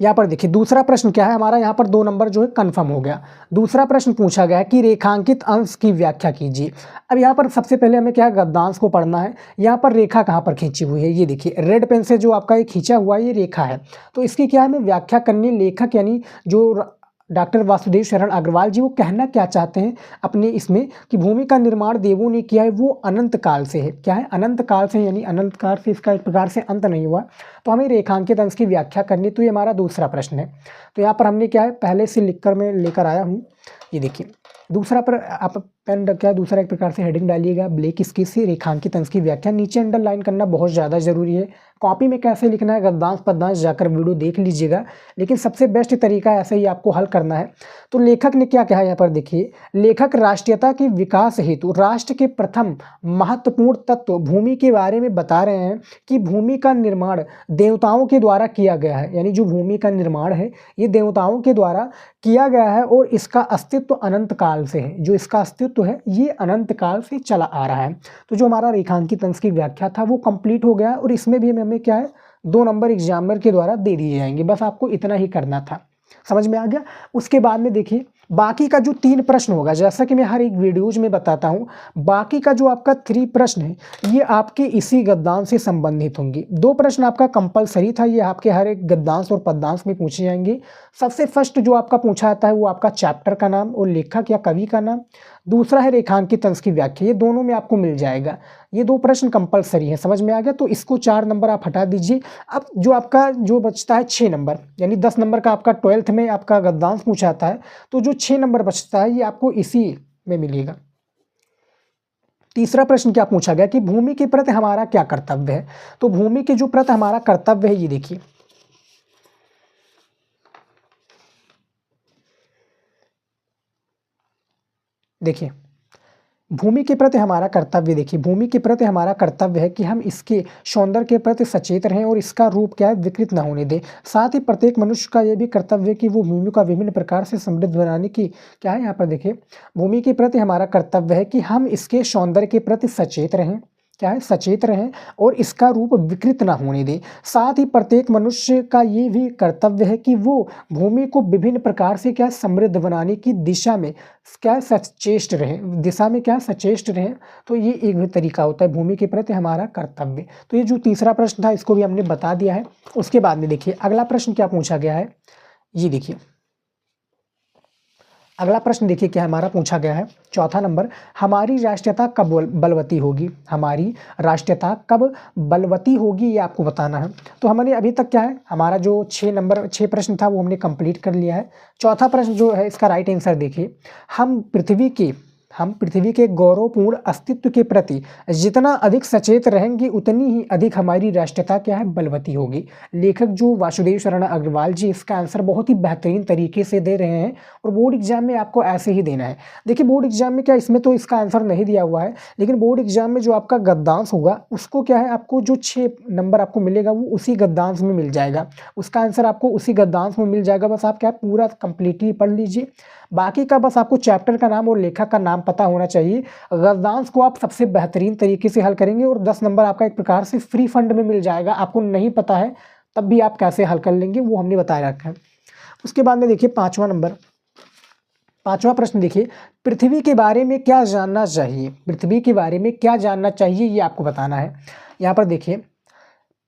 यहाँ पर देखिए दूसरा प्रश्न क्या है हमारा, यहाँ पर 2 नंबर जो है कंफर्म हो गया। दूसरा प्रश्न पूछा गया है कि रेखांकित अंश की व्याख्या कीजिए। अब यहाँ पर सबसे पहले हमें क्या है, गद्यांश को पढ़ना है। यहाँ पर रेखा कहाँ पर खींची हुई है, ये देखिए रेड पेन से जो आपका ये खींचा हुआ है ये रेखा है। तो इसकी क्या है, हमें व्याख्या करनी। लेखक यानी जो डॉक्टर वासुदेव शरण अग्रवाल जी, वो कहना क्या चाहते हैं अपने इसमें कि भूमि का निर्माण देवों ने किया है, वो अनंत काल से है। क्या है, अनंत काल से, यानी अनंत काल से इसका एक प्रकार से अंत नहीं हुआ। तो हमें रेखांकित अंश की व्याख्या करनी, तो ये हमारा दूसरा प्रश्न है। तो यहाँ पर हमने क्या है पहले से लिखकर मैं लेकर आया हूँ, ये देखिए दूसरा पर आप पेन रखा है, दूसरा एक प्रकार से हेडिंग डालिएगा ब्लैक स्केच से रेखांकित अंश की व्याख्या। नीचे अंडरलाइन करना बहुत ज़्यादा ज़रूरी है। कॉपी में कैसे लिखना है, गद्यांश पद्यांश जाकर वीडियो देख लीजिएगा, लेकिन सबसे बेस्ट तरीका ऐसे ही आपको हल करना है। तो लेखक ने क्या कहा यहाँ पर देखिए, लेखक राष्ट्रीयता के विकास हेतु राष्ट्र के प्रथम महत्वपूर्ण तत्व भूमि के बारे में बता रहे हैं कि भूमि का निर्माण देवताओं के द्वारा किया गया है। यानी जो भूमि का निर्माण है ये देवताओं के द्वारा किया गया है और इसका अस्तित्व अनंत काल से है। जो इसका अस्तित्व है ये अनंत काल से चला आ रहा है। तो जो हमारा रेखांकित अंश की व्याख्या था वो कंप्लीट हो गया और इसमें भी हमें क्या है 2 नंबर एग्जामिनर के द्वारा दे दिए जाएंगे। बस आपको इतना ही करना था, समझ में आ गया। उसके बाद में देखिए बाकी का जो 3 प्रश्न होगा, जैसा कि मैं हर एक वीडियोज में बताता हूँ, बाकी का जो आपका 3 प्रश्न है ये आपके इसी गद्यांश से संबंधित होंगे। 2 प्रश्न आपका कंपलसरी था, ये आपके हर एक गद्यांश और पद्यांश में पूछे जाएंगे। सबसे फर्स्ट जो आपका पूछा जाता है वो आपका चैप्टर का नाम और लेखक या कवि का नाम, दूसरा है रेखांकित अंश की व्याख्या। ये दोनों में आपको मिल जाएगा। ये 2 प्रश्न कंपलसरी है, समझ में आ गया। तो इसको 4 नंबर आप हटा दीजिए। अब जो आपका जो बचता है 6 नंबर, यानी 10 नंबर का आपका 12th में आपका गद्यांश पूछा जाता है, तो जो 6 नंबर बचता है ये आपको इसी में मिलेगा। तीसरा प्रश्न क्या पूछा गया कि भूमि के प्रति हमारा क्या कर्तव्य है। तो भूमि के जो प्रति हमारा कर्तव्य है ये देखिए, देखिए भूमि के प्रति हमारा कर्तव्य, देखिए भूमि के प्रति हमारा कर्तव्य है कि हम इसके सौंदर्य के प्रति सचेत रहें और इसका रूप क्या है विकृत ना होने दें। साथ ही प्रत्येक मनुष्य का यह भी कर्तव्य है कि वो भूमि का विभिन्न प्रकार से समृद्ध बनाने की क्या है, यहाँ पर देखिए भूमि के प्रति हमारा कर्तव्य है कि हम इसके सौंदर्य के प्रति सचेत रहें, क्या है सचेत रहें और इसका रूप विकृत ना होने दें। साथ ही प्रत्येक मनुष्य का ये भी कर्तव्य है कि वो भूमि को विभिन्न प्रकार से क्या समृद्ध बनाने की दिशा में क्या सचेष्ट रहें, दिशा में क्या सचेष्ट रहें। तो ये एक भी तरीका होता है भूमि के प्रति हमारा कर्तव्य। तो ये जो तीसरा प्रश्न था इसको भी हमने बता दिया है। उसके बाद में देखिए अगला प्रश्न क्या पूछा गया है, ये देखिए अगला प्रश्न देखिए क्या हमारा पूछा गया है, चौथा नंबर, हमारी राष्ट्रीयता कब बलवती होगी। हमारी राष्ट्रीयता कब बलवती होगी ये आपको बताना है। तो हमने अभी तक क्या है हमारा जो 6 प्रश्न था वो हमने कंप्लीट कर लिया है। चौथा प्रश्न जो है इसका राइट आंसर देखिए, हम पृथ्वी के गौरवपूर्ण अस्तित्व के प्रति जितना अधिक सचेत रहेंगे उतनी ही अधिक हमारी राष्ट्रीयता क्या है बलवती होगी। लेखक जो वासुदेव शरण अग्रवाल जी इसका आंसर बहुत ही बेहतरीन तरीके से दे रहे हैं और बोर्ड एग्जाम में आपको ऐसे ही देना है। देखिए बोर्ड एग्जाम में क्या इसमें तो इसका आंसर नहीं दिया हुआ है, लेकिन बोर्ड एग्जाम में जो आपका गद्यांश होगा उसको क्या है आपको जो 6 नंबर आपको मिलेगा वो उसी गद्यांश में मिल जाएगा, उसका आंसर आपको उसी गद्यांश में मिल जाएगा। बस आप क्या पूरा कंप्लीटली पढ़ लीजिए। बाकी का बस आपको चैप्टर का नाम और लेखक का नाम पता होना चाहिए। गद्यांश को आप सबसे बेहतरीन तरीके से हल करेंगे और 10 नंबर आपका एक प्रकार से फ्री फंड में मिल जाएगा। आपको नहीं पता है तब भी आप कैसे हल कर लेंगे वो हमने बताया रखा है। उसके बाद में देखिए 5वां नंबर, 5वां प्रश्न देखिए, पृथ्वी के बारे में क्या जानना चाहिए। पृथ्वी के बारे में क्या जानना चाहिए ये आपको बताना है। यहाँ पर देखिए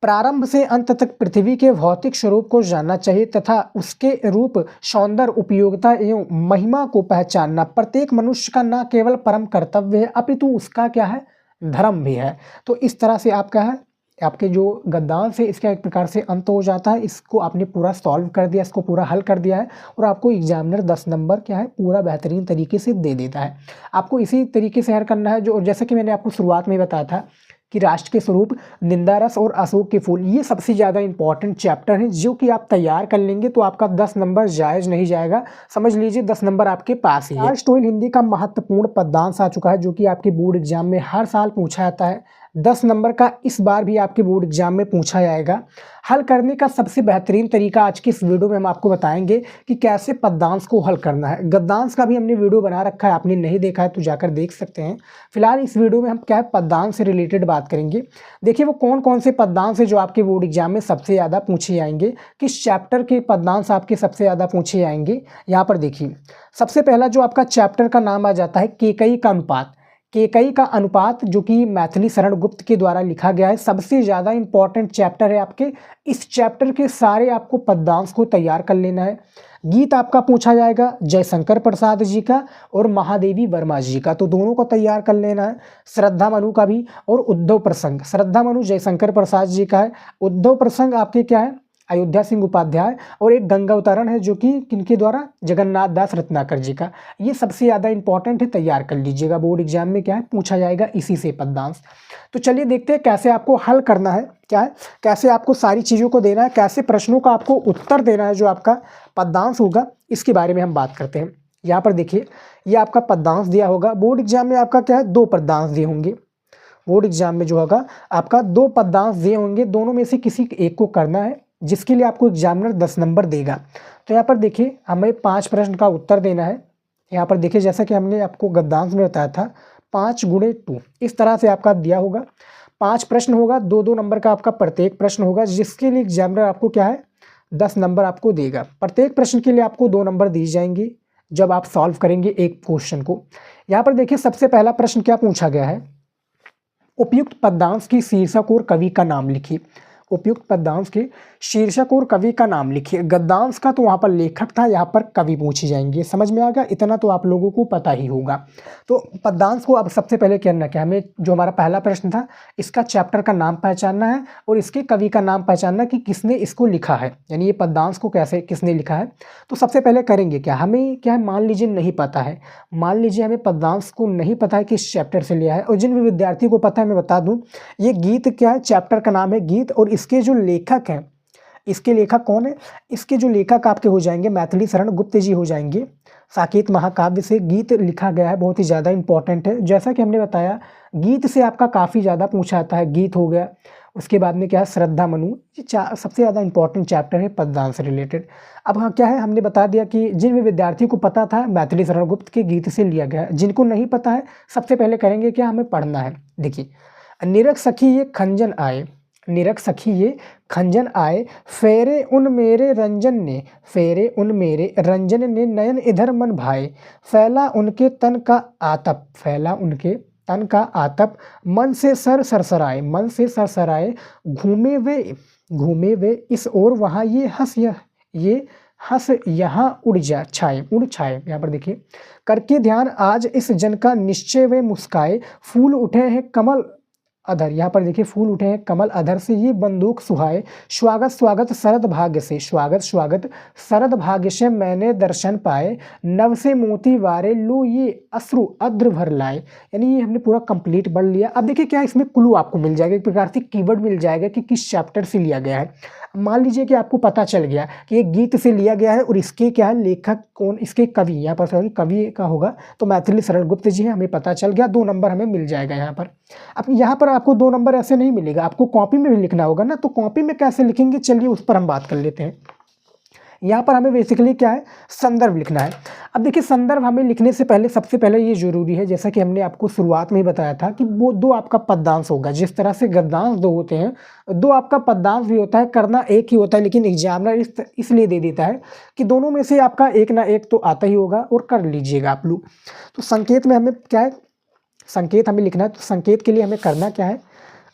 प्रारंभ से अंत तक पृथ्वी के भौतिक स्वरूप को जानना चाहिए तथा उसके रूप, सौंदर्य, उपयोगिता एवं महिमा को पहचानना प्रत्येक मनुष्य का न केवल परम कर्तव्य है अपितु उसका क्या है धर्म भी है। तो इस तरह से आपका है आपके जो गद्यांश है इसका एक प्रकार से अंत हो जाता है। इसको आपने पूरा सॉल्व कर दिया, इसको पूरा हल कर दिया है और आपको एग्जामिनर 10 नंबर क्या है पूरा बेहतरीन तरीके से दे देता है। आपको इसी तरीके से हल करना है जो जैसे कि मैंने आपको शुरुआत में बताया था कि राष्ट्र के स्वरूप, निंदा रस और अशोक के फूल, ये सबसे ज़्यादा इंपॉर्टेंट चैप्टर हैं जो कि आप तैयार कर लेंगे तो आपका 10 नंबर जायज़ नहीं जाएगा, समझ लीजिए 10 नंबर आपके पास ही है। आज टोइल हिंदी का महत्वपूर्ण पद्यांश आ चुका है जो कि आपके बोर्ड एग्जाम में हर साल पूछा जाता है। 10 नंबर का इस बार भी आपके बोर्ड एग्जाम में पूछा जाएगा। हल करने का सबसे बेहतरीन तरीका आज की इस वीडियो में हम आपको बताएंगे कि कैसे पद्यांश को हल करना है। गद्यांश का भी हमने वीडियो बना रखा है, आपने नहीं देखा है तो जाकर देख सकते हैं। फिलहाल इस वीडियो में हम क्या है पद्यांश से रिलेटेड बात करेंगे। देखिए वो कौन कौन से पद्यांश है जो आपके बोर्ड एग्जाम में सबसे ज़्यादा पूछे जाएंगे, किस चैप्टर के पद्यांश आपके सबसे ज़्यादा पूछे जाएंगे। यहाँ पर देखिए सबसे पहला जो आपका चैप्टर का नाम आ जाता है केकई का अनुपात। केकई का अनुपात जो कि मैथिली शरण गुप्त के द्वारा लिखा गया है, सबसे ज़्यादा इंपॉर्टेंट चैप्टर है आपके। इस चैप्टर के सारे आपको पद्यांश को तैयार कर लेना है। गीत आपका पूछा जाएगा जयशंकर प्रसाद जी का और महादेवी वर्मा जी का, तो दोनों को तैयार कर लेना है। श्रद्धा मनु का भी और उद्धव प्रसंग, श्रद्धा मनु जयशंकर प्रसाद जी का है, उद्धव प्रसंग आपके क्या है अयोध्या सिंह उपाध्याय, और एक गंगा अवतरण है जो कि किनके द्वारा जगन्नाथ दास रत्नाकर जी का। ये सबसे ज़्यादा इंपॉर्टेंट है, तैयार कर लीजिएगा, बोर्ड एग्जाम में क्या है पूछा जाएगा इसी से पद्यांश। तो चलिए देखते हैं कैसे आपको हल करना है, क्या है कैसे आपको सारी चीज़ों को देना है, कैसे प्रश्नों का आपको उत्तर देना है जो आपका पद्यांश होगा, इसके बारे में हम बात करते हैं। यहाँ पर देखिए ये आपका पद्यांश दिया होगा, बोर्ड एग्जाम में आपका क्या है 2 पद्यांश दिए होंगे। बोर्ड एग्जाम में जो होगा आपका 2 पद्यांश दिए होंगे, दोनों में से किसी एक को करना है जिसके लिए आपको एग्जामिनर 10 नंबर देगा। तो यहाँ पर देखिए हमें 5 प्रश्न का उत्तर देना है। यहाँ पर देखिए जैसा कि हमने आपको गद्यांश में बताया था 5 गुणे 2 इस तरह से आपका दिया होगा। 5 प्रश्न होगा, 2-2 नंबर का आपका प्रत्येक प्रश्न होगा, जिसके लिए एग्जामिनर आपको क्या है 10 नंबर आपको देगा। प्रत्येक प्रश्न के लिए आपको 2 नंबर दी जाएंगी जब आप सॉल्व करेंगे एक क्वेश्चन को। यहाँ पर देखिए सबसे पहला प्रश्न क्या पूछा गया है, उपयुक्त पद्यांश की शीर्षक और कवि का नाम लिखिए। उपयुक्त पद्यांश के शीर्षक और कवि का नाम लिखिए। गद्यांश का तो वहाँ पर लेखक था, यहाँ पर कवि पूछे जाएंगे, समझ में आ गया, इतना तो आप लोगों को पता ही होगा। तो पद्यांश को अब सबसे पहले करना क्या, हमें जो हमारा पहला प्रश्न था इसका चैप्टर का नाम पहचानना है और इसके कवि का नाम पहचानना कि किसने इसको लिखा है, यानी ये पद्यांश को कैसे किसने लिखा है। तो सबसे पहले करेंगे क्या, हमें क्या है मान लीजिए नहीं पता है, मान लीजिए हमें पद्यांश को नहीं पता है किस चैप्टर से लिया है, और जिन भी विद्यार्थी को पता है मैं बता दूं ये गीत क्या है, चैप्टर का नाम है गीत, और इसके जो लेखक हैं, इसके लेखक कौन है, इसके जो लेखक आपके हो जाएंगे मैथिली शरण गुप्त जी हो जाएंगे। साकेत महाकाव्य से गीत लिखा गया है, बहुत ही ज़्यादा इंपॉर्टेंट है। जैसा कि हमने बताया गीत से आपका काफ़ी ज़्यादा पूछा जाता है, गीत हो गया, उसके बाद में क्या है श्रद्धा मनु, ये सबसे ज़्यादा इंपॉर्टेंट चैप्टर है पद्यांश से रिलेटेड। अब हाँ क्या है हमने बता दिया कि जिन भी विद्यार्थी को पता था मैथिली शरण गुप्त के गीत से लिया गया है, जिनको नहीं पता है सबसे पहले करेंगे क्या, हमें पढ़ना है। देखिए निरख सखी ये खंजन आए, निरख सखी ये खंजन आए, फेरे उन मेरे रंजन ने, फेरे उन मेरे रंजन ने, नयन इधर मन भाए, फैला उनके तन का आतप, फैला उनके तन का आतप, मन से सर सरसराए, मन से सरसराए, घूमे वे इस ओर वहाँ, ये हंस यहाँ उड़ जा छाए, उड़ छाए। यहाँ पर देखिए करके ध्यान आज इस जन का, निश्चय वे मुस्काए, फूल उठे हैं कमल अधर, यहाँ पर देखिए फूल उठे हैं कमल अधर से, ये बंदूक सुहाए, स्वागत स्वागत शरद भाग्य से, स्वागत स्वागत शरद भाग्य से मैंने दर्शन पाए, नव से मोती वारे लो ये अश्रु अद्र भर लाए। यानी ये हमने पूरा कंप्लीट पढ़ लिया। अब देखिए क्या इसमें क्लू आपको मिल जाएगा, एक प्रकार से कीवर्ड मिल जाएगा कि किस चैप्टर से लिया गया है। मान लीजिए कि आपको पता चल गया कि ये गीत से लिया गया है और इसके क्या है लेखक कौन, इसके कवि, यहाँ पर सॉरी कवि का होगा तो मैथिली शरण गुप्त जी है, हमें पता चल गया, 2 नंबर हमें मिल जाएगा यहाँ पर। अब यहाँ पर आपको 2 नंबर ऐसे नहीं मिलेगा, आपको कॉपी में भी लिखना होगा ना, तो कॉपी में कैसे लिखेंगे चलिए उस पर हम बात कर लेते हैं। यहाँ पर हमें बेसिकली क्या है संदर्भ लिखना है। अब देखिए संदर्भ हमें लिखने से पहले सबसे पहले ये जरूरी है, जैसा कि हमने आपको शुरुआत में ही बताया था कि वो 2 आपका पद्यांश होगा, जिस तरह से गद्यांश 2 होते हैं 2 आपका पद्यांश भी होता है, करना एक ही होता है, लेकिन एग्जामिनर इसलिए दे देता है कि दोनों में से आपका एक ना एक तो आता ही होगा और कर लीजिएगा आप लोग। तो संकेत में हमें क्या है, संकेत हमें लिखना है, तो संकेत के लिए हमें करना क्या है,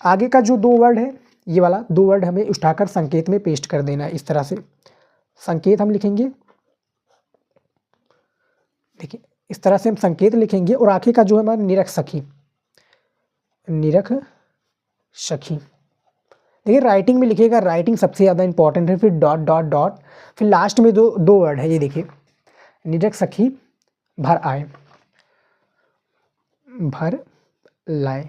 आगे का जो 2 वर्ड है ये वाला 2 वर्ड हमें उठाकर संकेत में पेस्ट कर देना है। इस तरह से संकेत हम लिखेंगे, देखिए इस तरह से हम संकेत लिखेंगे, और आखिर का जो है हमारा निरख सखी, निरख सखी, देखिए राइटिंग में लिखिएगा, राइटिंग सबसे ज़्यादा इंपॉर्टेंट है, फिर डॉट डॉट डॉट, फिर लास्ट में दो वर्ड है, ये देखिए निरख सखी भर आए, भर लाए।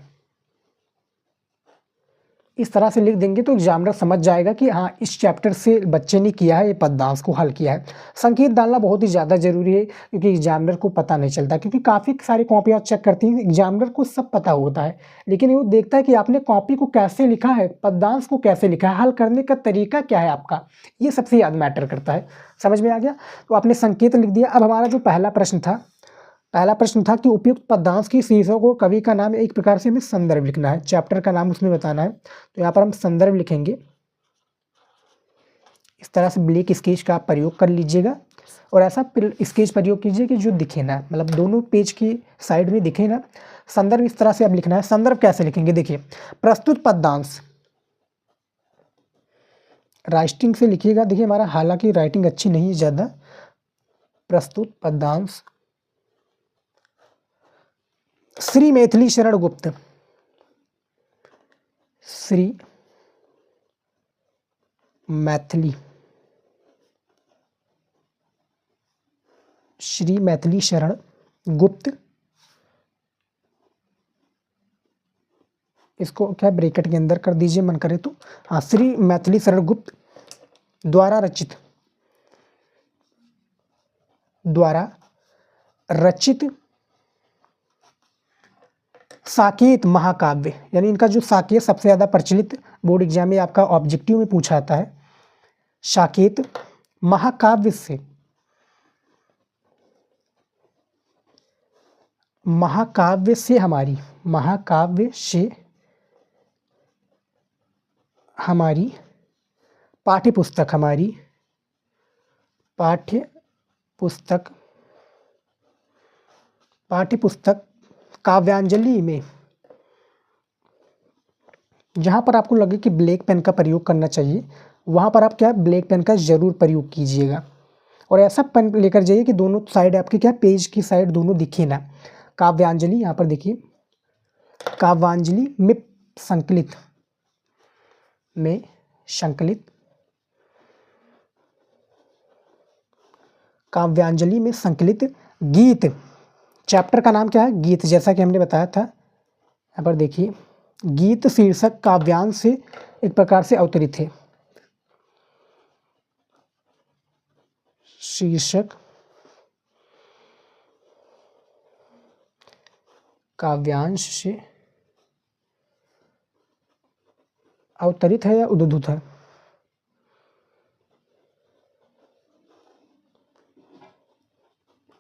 इस तरह से लिख देंगे तो एग्जामिनर समझ जाएगा कि हाँ इस चैप्टर से बच्चे ने किया है, ये पदनांश को हल किया है। संकेत डालना बहुत ही ज़्यादा ज़रूरी है क्योंकि एग्जामिनर को पता नहीं चलता, क्योंकि काफ़ी सारी कॉपियाँ चेक करती हैं, एग्जामिनर को सब पता होता है लेकिन वो देखता है कि आपने कॉपी को कैसे लिखा है, पदनांश को कैसे लिखा है, हल करने का तरीका क्या है आपका, ये सबसे ज़्यादा मैटर करता है। समझ में आ गया? तो आपने संकेत लिख दिया। अब हमारा जो पहला प्रश्न था कि उपयुक्त पदनांश की शीर्षक को कवि का नाम, एक प्रकार से हमें संदर्भ लिखना है, चैप्टर का नाम उसमें बताना है। तो यहाँ पर हम संदर्भ लिखेंगे। इस तरह से ब्लैक स्केच का आप प्रयोग कर लीजिएगा और ऐसा स्केच प्रयोग कीजिए कि जो दिखे ना, मतलब दोनों पेज की साइड में दिखे ना। संदर्भ इस तरह से आप लिखना है। संदर्भ कैसे लिखेंगे? देखिए, प्रस्तुत पदनांश राइटिंग से लिखिएगा। देखिए हमारा हालांकि राइटिंग अच्छी नहीं है ज़्यादा। प्रस्तुत पदनांश श्री मैथिली शरण गुप्त, श्री मैथिली शरण गुप्त, इसको क्या ब्रैकेट के अंदर कर दीजिए मन करे तो। हाँ, श्री मैथिली शरण गुप्त द्वारा रचित साकेत महाकाव्य, यानी इनका जो साकेत सबसे ज़्यादा प्रचलित बोर्ड एग्जाम में आपका ऑब्जेक्टिव में पूछा जाता है, साकेत महाकाव्य से हमारी पाठ्यपुस्तक काव्यांजलि में, जहाँ पर आपको लगे कि ब्लैक पेन का प्रयोग करना चाहिए वहाँ पर आप क्या ब्लैक पेन का ज़रूर प्रयोग कीजिएगा और ऐसा पेन लेकर जाइए कि दोनों साइड आपके क्या पेज की साइड दोनों दिखे ना। काव्यांजलि, यहाँ पर देखिए काव्यांजलि में संकलित गीत, चैप्टर का नाम क्या है? गीत, जैसा कि हमने बताया था। यहाँ पर देखिए गीत शीर्षक काव्यांश से एक प्रकार से अवतरित है, शीर्षक काव्यांश से अवतरित है या उद्धृत है?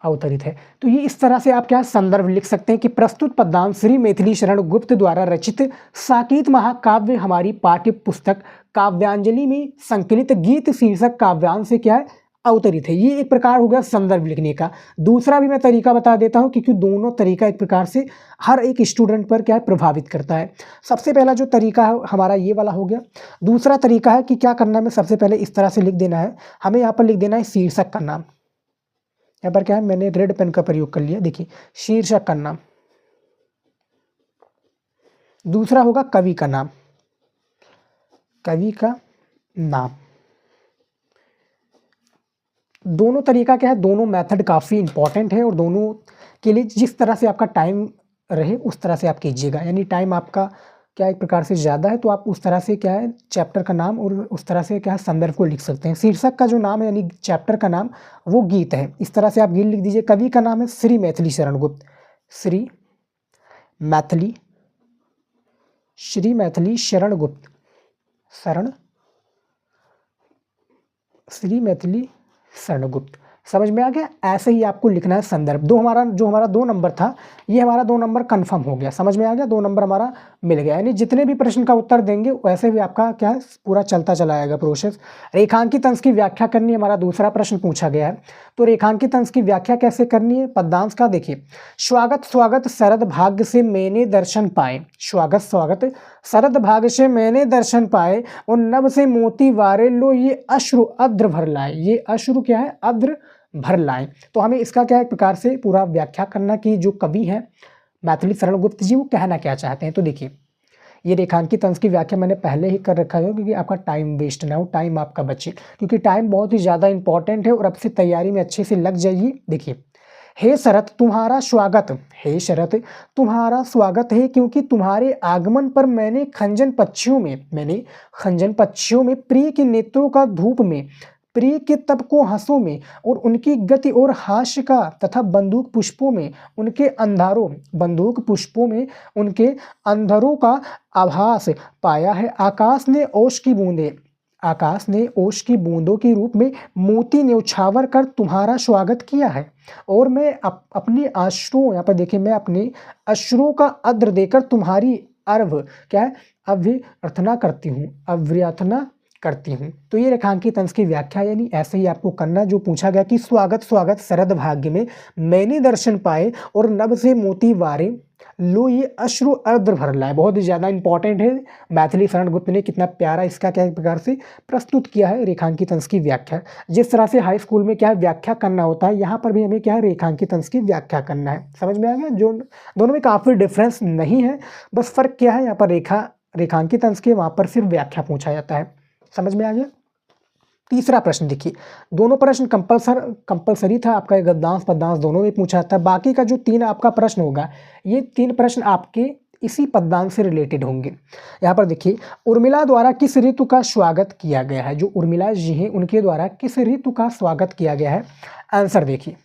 अवतरित है। तो ये इस तरह से आप क्या संदर्भ लिख सकते हैं कि प्रस्तुत पदनांश श्री मैथिली शरण गुप्त द्वारा रचित साकेत महाकाव्य हमारी पाठ्य पुस्तक काव्यांजलि में संकलित गीत शीर्षक काव्यांश से क्या है? अवतरित है। ये एक प्रकार हो गया संदर्भ लिखने का। दूसरा भी मैं तरीका बता देता हूँ क्योंकि दोनों तरीका एक प्रकार से हर एक स्टूडेंट पर क्या है प्रभावित करता है। सबसे पहला जो तरीका है हमारा ये वाला हो गया। दूसरा तरीका है कि क्या करना है, सबसे पहले इस तरह से लिख देना है, हमें यहाँ पर लिख देना है शीर्षक का नाम। यहाँ पर क्या है, मैंने रेड पेन का प्रयोग कर लिया। देखिए शीर्षक का नाम। दूसरा होगा कवि का नाम, दोनों तरीका क्या है, दोनों मेथड काफ़ी इंपॉर्टेंट है और दोनों के लिए जिस तरह से आपका टाइम रहे उस तरह से आप कीजिएगा। यानी टाइम आपका क्या एक प्रकार से ज़्यादा है तो आप उस तरह से क्या है चैप्टर का नाम और उस तरह से क्या है संदर्भ को लिख सकते हैं। शीर्षक का जो नाम है यानी चैप्टर का नाम वो गीत है, इस तरह से आप गीत लिख दीजिए। कवि का नाम है श्री मैथिली शरण गुप्त, श्री मैथिली शरण गुप्त। समझ में आ गया? ऐसे ही आपको लिखना है संदर्भ। जो हमारा 2 नंबर था ये हमारा 2 नंबर कंफर्म हो गया। समझ में आ गया? 2 नंबर हमारा मिल गया। यानी जितने भी प्रश्न का उत्तर देंगे वैसे भी आपका क्या है पूरा चलता चला आएगा प्रोसेस। रेखांकित अंश की व्याख्या करनी है, हमारा दूसरा प्रश्न पूछा गया है। तो रेखांकित अंश की व्याख्या कैसे करनी है पदनांश का? देखिए स्वागत शरद भाग्य से मैंने दर्शन पाए, स्वागत शरद भाग्य से मैंने दर्शन पाए और नभ से मोती वारे लो ये अश्रु अद्र भर लाए। ये अश्रु क्या है? अद्र भर लाए। तो हमें इसका क्या एक प्रकार से पूरा व्याख्या करना कि जो कवि है मैथिली शरण गुप्त जी वो कहना क्या चाहते हैं। तो देखिए ये रेखांकित अंश की व्याख्या मैंने पहले ही कर रखा है क्योंकि आपका टाइम वेस्ट ना हो, टाइम आपका बचे, क्योंकि टाइम बहुत ही ज़्यादा इंपॉर्टेंट है और अब से तैयारी में अच्छे से लग जाइए। देखिए हे शरत तुम्हारा स्वागत, हे शरत तुम्हारा स्वागत है, क्योंकि तुम्हारे आगमन पर मैंने खंजन पक्षियों में प्रिय के नेत्रों का धूप में, प्रिय के तप को हंसों में और उनकी गति और हास्य का, तथा बंदूक पुष्पों में उनके अंधरों का आभास पाया है। आकाश ने ओश की बूंदों के रूप में मोती न्यौछावर कर तुम्हारा स्वागत किया है, और मैं अपनी अश्रुओं, यहाँ पर देखिए, मैं अपनी अश्रुओं का अद्र देकर तुम्हारी अभ्यर्थना करती हूँ। तो ये रेखांकित अंश की व्याख्या, यानी ऐसे ही आपको करना जो पूछा गया कि स्वागत स्वागत शरद भाग्य में मैंने दर्शन पाए और नभ से मोती वारे, लो ये अश्रु अर्द्र भर लाए। बहुत ही ज़्यादा इंपॉर्टेंट है। मैथिली शरण गुप्त ने कितना प्यारा इसका क्या प्रकार से प्रस्तुत किया है रेखांकित अंश की व्याख्या। जिस तरह से हाई स्कूल में क्या है व्याख्या करना होता है, यहाँ पर भी हमें क्या है रेखांकित अंश की व्याख्या करना है। समझ में आ गया? जो दोनों में काफ़ी डिफरेंस नहीं है, बस फ़र्क क्या है, यहाँ पर रेखांकित अंश के, वहाँ पर सिर्फ व्याख्या पूछा जाता है। समझ में आ गया? तीसरा प्रश्न देखिए, दोनों प्रश्न कंपलसरी था आपका, गद्यांश पद्यांश दोनों में पूछा था। बाकी का जो 3 आपका प्रश्न होगा, ये 3 प्रश्न आपके इसी पद्यांश से रिलेटेड होंगे। यहाँ पर देखिए, उर्मिला द्वारा किस ऋतु का स्वागत किया गया है? जो उर्मिला जी हैं उनके द्वारा किस ऋतु का स्वागत किया गया है? आंसर देखिए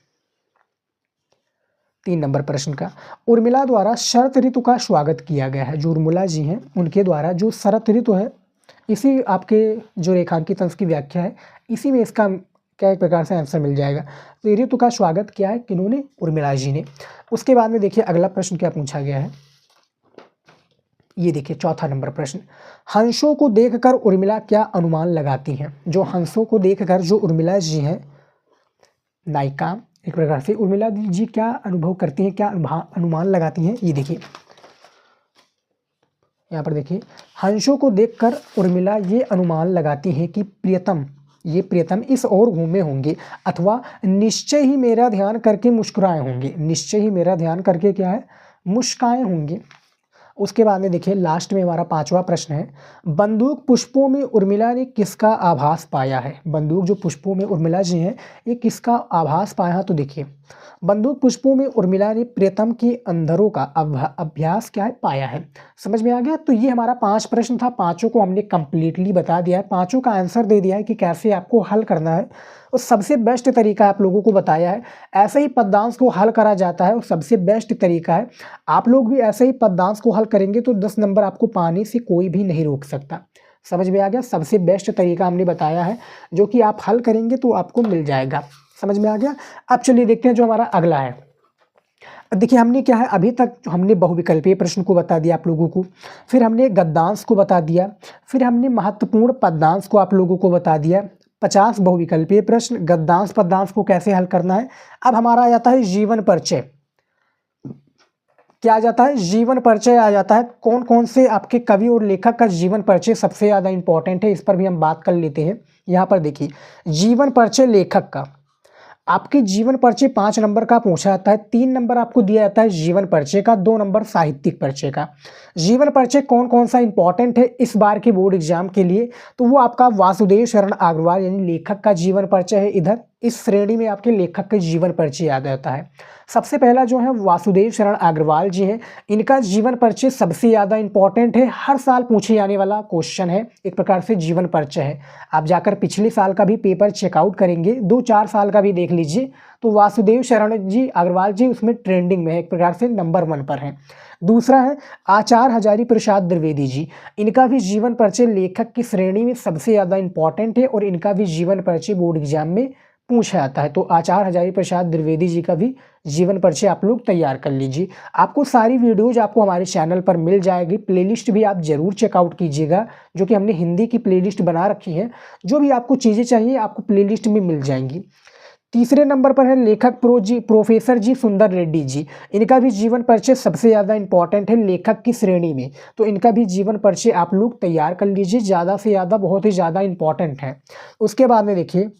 3 नंबर प्रश्न का, उर्मिला द्वारा शरत ऋतु का स्वागत किया गया है। जो उर्मिला जी हैं उनके द्वारा जो शरत ऋतु है, इसी आपके जो रेखांकित अंश की व्याख्या है, इसी में इसका क्या एक प्रकार से आंसर मिल जाएगा। तो ये ऋतु का स्वागत किया है किन्होंने? उर्मिला जी ने। उसके बाद में देखिए अगला प्रश्न क्या पूछा गया है, ये देखिए 4था नंबर प्रश्न, हंसों को देखकर उर्मिला क्या अनुमान लगाती हैं? जो हंसों को देखकर जो उर्मिला जी हैं नायिका, एक प्रकार से उर्मिला जी क्या अनुभव करती हैं, क्या अनुमान लगाती हैं? ये देखिए यहाँ पर देखिए, हंसों को देखकर उर्मिला ये अनुमान लगाती हैं कि प्रियतम इस ओर घूमे होंगे, अथवा निश्चय ही मेरा ध्यान करके मुस्कुराए होंगे। निश्चय ही मेरा ध्यान करके क्या है? मुस्काए होंगे। उसके बाद में देखिए लास्ट में हमारा 5वां प्रश्न है, बंदूक पुष्पों में उर्मिला ने किसका आभास पाया है? बंदूक जो पुष्पों में उर्मिला जी हैं, ये किसका आभास पाया? तो देखिए, बंदूक पुष्पों में उर्मिला ने प्रियतम के अंधरों का अभ्यास क्या है? पाया है। समझ में आ गया? तो ये हमारा 5 प्रश्न था, पाँचों को हमने कंप्लीटली बता दिया है, पाँचों का आंसर दे दिया है कि कैसे आपको हल करना है, और सबसे बेस्ट तरीका आप लोगों को बताया है। ऐसे ही पद्यांश को हल करा जाता है और सबसे बेस्ट तरीका है। आप लोग भी ऐसे ही पद्यांश को हल करेंगे तो 10 नंबर आपको पाने से कोई भी नहीं रोक सकता। समझ में आ गया? सबसे बेस्ट तरीका हमने बताया है, जो कि आप हल करेंगे तो आपको मिल जाएगा। समझ में आ गया? अब चलिए देखते हैं जो हमारा अगला है। देखिए हमने क्या है, अभी तक हमने बहुविकल्पीय प्रश्न को बता दिया आप लोगों को, फिर हमने गद्यांश को बता दिया, फिर हमने महत्वपूर्ण पद्यांश को आप लोगों को बता दिया। 50 बहुविकल्पीय प्रश्न, गद्यांश पद्यांश को कैसे हल करना है। अब हमारा आ जाता है जीवन परिचय। क्या आ जाता है? जीवन परिचय आ जाता है। कौन कौन से आपके कवि और लेखक का जीवन परिचय सबसे ज़्यादा इंपॉर्टेंट है, इस पर भी हम बात कर लेते हैं। यहाँ पर देखिए, जीवन परिचय लेखक का, आपके जीवन परिचय 5 नंबर का पूछा जाता है। 3 नंबर आपको दिया जाता है जीवन परिचय का, 2 नंबर साहित्यिक परिचय का। जीवन परिचय कौन कौन सा इंपॉर्टेंट है इस बार के बोर्ड एग्जाम के लिए, तो वो आपका वासुदेव शरण अग्रवाल यानी लेखक का जीवन परिचय है। इधर इस श्रेणी में आपके लेखक का जीवन परिचय याद आता है। सबसे पहला जो है वासुदेव शरण अग्रवाल जी हैं, इनका जीवन परिचय सबसे ज़्यादा इंपॉर्टेंट है, हर साल पूछे जाने वाला क्वेश्चन है, एक प्रकार से जीवन परिचय है। आप जाकर पिछले साल का भी पेपर चेकआउट करेंगे, 2-4 साल का भी देख लीजिए, तो वासुदेव शरण जी अग्रवाल जी उसमें ट्रेंडिंग में है, एक प्रकार से नंबर 1 पर है। दूसरा है आचार्य हजारी प्रसाद द्विवेदी जी, इनका भी जीवन परिचय लेखक की श्रेणी में सबसे ज़्यादा इंपॉर्टेंट है और इनका भी जीवन परिचय बोर्ड एग्जाम में पूछा जाता है। तो आचार्य हजारी प्रसाद द्विवेदी जी का भी जीवन परिचय आप लोग तैयार कर लीजिए। आपको सारी वीडियोज आपको हमारे चैनल पर मिल जाएगी, प्लेलिस्ट भी आप जरूर चेकआउट कीजिएगा, जो कि हमने हिंदी की प्लेलिस्ट बना रखी है। जो भी आपको चीज़ें चाहिए आपको प्लेलिस्ट में मिल जाएंगी। तीसरे नंबर पर है लेखक प्रोफेसर जी सुंदर रेड्डी जी, इनका भी जीवन परिचय सबसे ज़्यादा इंपॉर्टेंट है लेखक की श्रेणी में, तो इनका भी जीवन परिचय आप लोग तैयार कर लीजिए, ज़्यादा से ज़्यादा बहुत ही ज़्यादा इंपॉर्टेंट है। उसके बाद में देखिए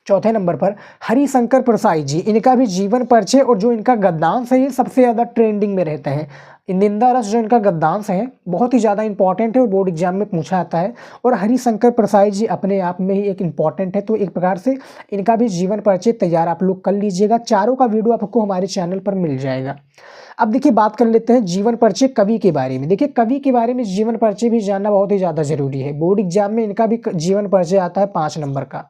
चौथे नंबर पर हरिशंकर प्रसाद जी, इनका भी जीवन परिचय और जो इनका गद्यांश है ये सबसे ज़्यादा ट्रेंडिंग में रहते हैं। निंदा रस जो इनका गद्यांश है बहुत ही ज़्यादा इंपॉर्टेंट है और बोर्ड एग्जाम में पूछा जाता है। और हरिशंकर प्रसाद जी अपने आप में ही एक इम्पॉर्टेंट है, तो एक प्रकार से इनका भी जीवन परिचय तैयार आप लोग कर लीजिएगा। चारों का वीडियो आपको हमारे चैनल पर मिल जाएगा। अब देखिए बात कर लेते हैं जीवन परिचय कवि के बारे में। देखिए कवि के बारे में जीवन परिचय भी जानना बहुत ही ज़्यादा जरूरी है। बोर्ड एग्जाम में इनका भी जीवन परिचय आता है 5 नंबर का।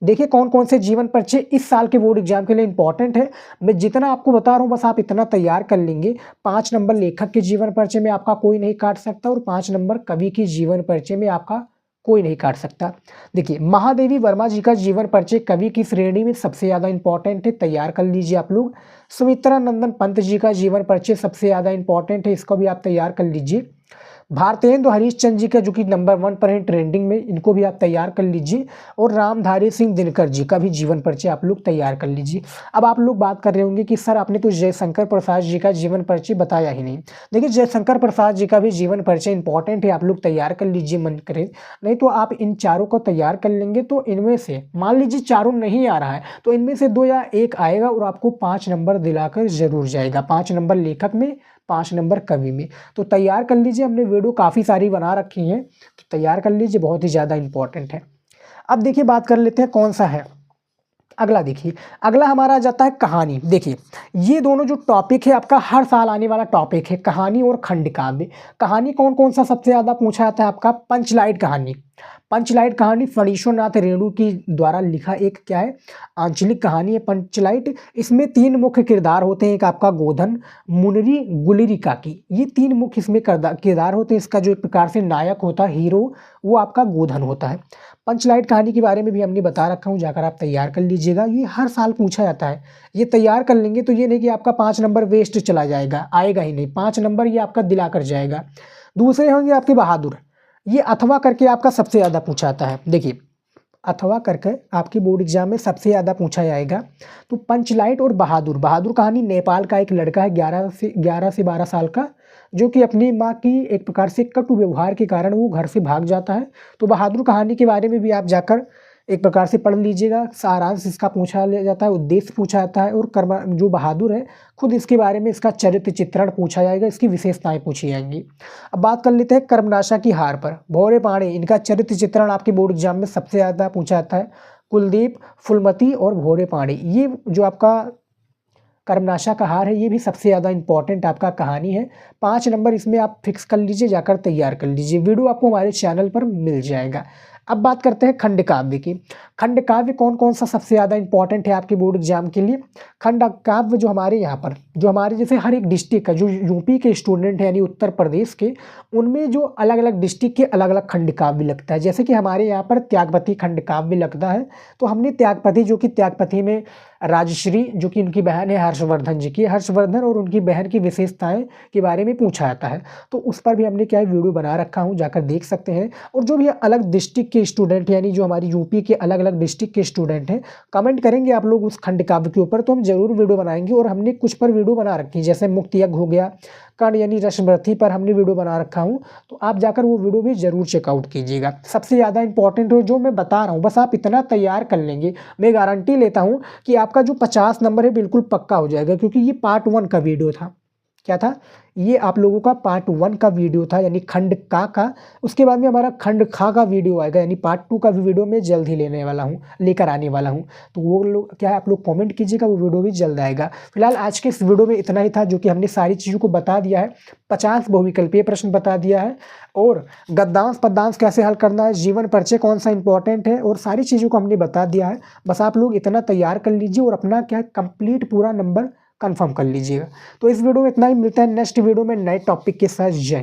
देखिए कौन कौन से जीवन परिचय इस साल के बोर्ड एग्जाम के लिए इंपॉर्टेंट है, मैं जितना आपको बता रहा हूँ बस आप इतना तैयार कर लेंगे। 5 नंबर लेखक के जीवन परिचय में आपका कोई नहीं काट सकता और 5 नंबर कवि की जीवन परिचय में आपका कोई नहीं काट सकता। देखिए महादेवी वर्मा जी का जीवन परिचय कवि की श्रेणी में सबसे ज़्यादा इंपॉर्टेंट है, तैयार कर लीजिए आप लोग। सुमित्रा नंदन पंत जी का जीवन परिचय सबसे ज़्यादा इंपॉर्टेंट है, इसको भी आप तैयार कर लीजिए। भारतेंदु हरीशचंद्र जी का जो कि नंबर 1 पर है ट्रेंडिंग में, इनको भी आप तैयार कर लीजिए। और रामधारी सिंह दिनकर जी का भी जीवन परिचय आप लोग तैयार कर लीजिए। अब आप लोग बात कर रहे होंगे कि सर आपने तो जयशंकर प्रसाद जी का जीवन परिचय बताया ही नहीं। देखिए जयशंकर प्रसाद जी का भी जीवन परिचय इंपॉर्टेंट है, आप लोग तैयार कर लीजिए मन करे। नहीं तो आप इन चारों को तैयार कर लेंगे तो इनमें से मान लीजिए चारों नहीं आ रहा है तो इनमें से 2 या 1 आएगा और आपको 5 नंबर दिलाकर जरूर जाएगा। 5 नंबर लेखक में, 5 नंबर कवि में। तो तैयार कर लीजिए, हमने वीडियो काफ़ी सारी बना रखी हैं तो तैयार कर लीजिए, बहुत ही ज़्यादा इंपॉर्टेंट है। अब देखिए बात कर लेते हैं कौन सा है अगला। देखिए अगला हमारा आ जाता है कहानी। देखिए ये दोनों जो टॉपिक है आपका हर साल आने वाला टॉपिक है, कहानी और खंड काव्य। कहानी कौन कौन सा सबसे ज़्यादा पूछा जाता है आपका? पंचलाइट कहानी। पंचलाइट कहानी फणीश्वरनाथ रेणु की द्वारा लिखा एक क्या है, आंचलिक कहानी है पंचलाइट। इसमें 3 मुख्य किरदार होते हैं, एक आपका गोधन, मुनरी, गुलरी काकी, ये 3 मुख्य इसमें किरदार होते हैं। इसका जो एक प्रकार से नायक होता है, हीरो, वो आपका गोधन होता है। पंचलाइट कहानी के बारे में भी हमने बता रखा हूँ, जाकर आप तैयार कर लीजिएगा, ये हर साल पूछा जाता है। ये तैयार कर लेंगे तो ये नहीं कि आपका 5 नंबर वेस्ट चला जाएगा, आएगा ही नहीं, 5 नंबर ये आपका दिला कर जाएगा। दूसरे होंगे आपके बहादुर, ये अथवा करके आपका सबसे ज़्यादा पूछा जाता है। देखिए अथवा करके आपकी बोर्ड एग्जाम में सबसे ज़्यादा पूछा जाएगा। तो पंचलाइट और बहादुर, बहादुर कहानी नेपाल का एक लड़का है 11 से 12 साल का, जो कि अपनी माँ की एक प्रकार से कटु व्यवहार के कारण वो घर से भाग जाता है। तो बहादुर कहानी के बारे में भी आप जाकर एक प्रकार से पढ़ लीजिएगा, सारांश इसका पूछा ले जाता है, उद्देश्य पूछा जाता है, और कर्म जो बहादुर है खुद इसके बारे में इसका चरित्र चित्रण पूछा जाएगा, इसकी विशेषताएं पूछी जाएंगी। अब बात कर लेते हैं कर्मनाशा की हार पर। भौरे पांडे, इनका चरित्र चित्रण आपके बोर्ड एग्जाम में सबसे ज़्यादा पूछा जाता है। कुलदीप, फुलमती और भौरे पांडे, ये जो आपका कर्मनाशा का हार है ये भी सबसे ज़्यादा इंपॉर्टेंट आपका कहानी है। 5 नंबर इसमें आप फिक्स कर लीजिए, जाकर तैयार कर लीजिए, वीडियो आपको हमारे चैनल पर मिल जाएगा। अब बात करते हैं खंड काव्य की। खंड काव्य कौन कौन सा सबसे ज़्यादा इंपॉर्टेंट है आपके बोर्ड एग्जाम के लिए? खंड काव्य जो हमारे यहाँ पर, जो हमारे जैसे हर एक डिस्ट्रिक्ट का जो यूपी के स्टूडेंट हैं यानी उत्तर प्रदेश के, उनमें जो अलग अलग डिस्ट्रिक्ट के अलग अलग खंड काव्य लगता है। जैसे कि हमारे यहाँ पर त्यागपति खंड काव्य लगता है, तो हमने त्यागपति, जो कि त्यागपति में राजश्री जो कि उनकी बहन है हर्षवर्धन जी की, हर्षवर्धन और उनकी बहन की विशेषताएं के बारे में पूछा जाता है, तो उस पर भी हमने क्या है वीडियो बना रखा हूँ, जाकर देख सकते हैं। और जो भी अलग डिस्ट्रिक्ट के स्टूडेंट यानी जो हमारी यूपी के अलग अलग डिस्ट्रिक्ट के स्टूडेंट हैं, कमेंट करेंगे आप लोग उस खंड काव्य के ऊपर, तो हम जरूर वीडियो बनाएंगे। और हमने कुछ पर वीडियो बना रखी है, जैसे मुक्ति यज्ञ हो गया, कर्ण यानी रश्मरथी पर हमने वीडियो बना रखा हूँ, तो आप जाकर वो वीडियो भी जरूर चेकआउट कीजिएगा। सबसे ज़्यादा इंपॉर्टेंट हो जो मैं बता रहा हूँ, बस आप इतना तैयार कर लेंगे, मैं गारंटी लेता हूँ कि आपका जो 50 नंबर है बिल्कुल पक्का हो जाएगा। क्योंकि ये पार्ट 1 का वीडियो था, क्या था ये आप लोगों का पार्ट 1 का वीडियो था, यानी खंड का। उसके बाद में हमारा खंड खा का वीडियो आएगा, यानी पार्ट 2 का भी वीडियो मैं जल्द ही लेकर आने वाला हूँ। तो वो लोग क्या है, आप लोग कमेंट कीजिएगा, वो वीडियो भी जल्द आएगा। फिलहाल आज के इस वीडियो में इतना ही था, जो कि हमने सारी चीज़ों को बता दिया है। 50 बहुविकल्पीय प्रश्न बता दिया है, और गद्यांश पद्यांश कैसे हल करना है, जीवन परिचय कौन सा इंपॉर्टेंट है, और सारी चीज़ों को हमने बता दिया है। बस आप लोग इतना तैयार कर लीजिए और अपना क्या कंप्लीट पूरा नंबर कंफर्म कर लीजिएगा। तो इस वीडियो में इतना ही, मिलता है नेक्स्ट वीडियो में नए टॉपिक के साथ। जय।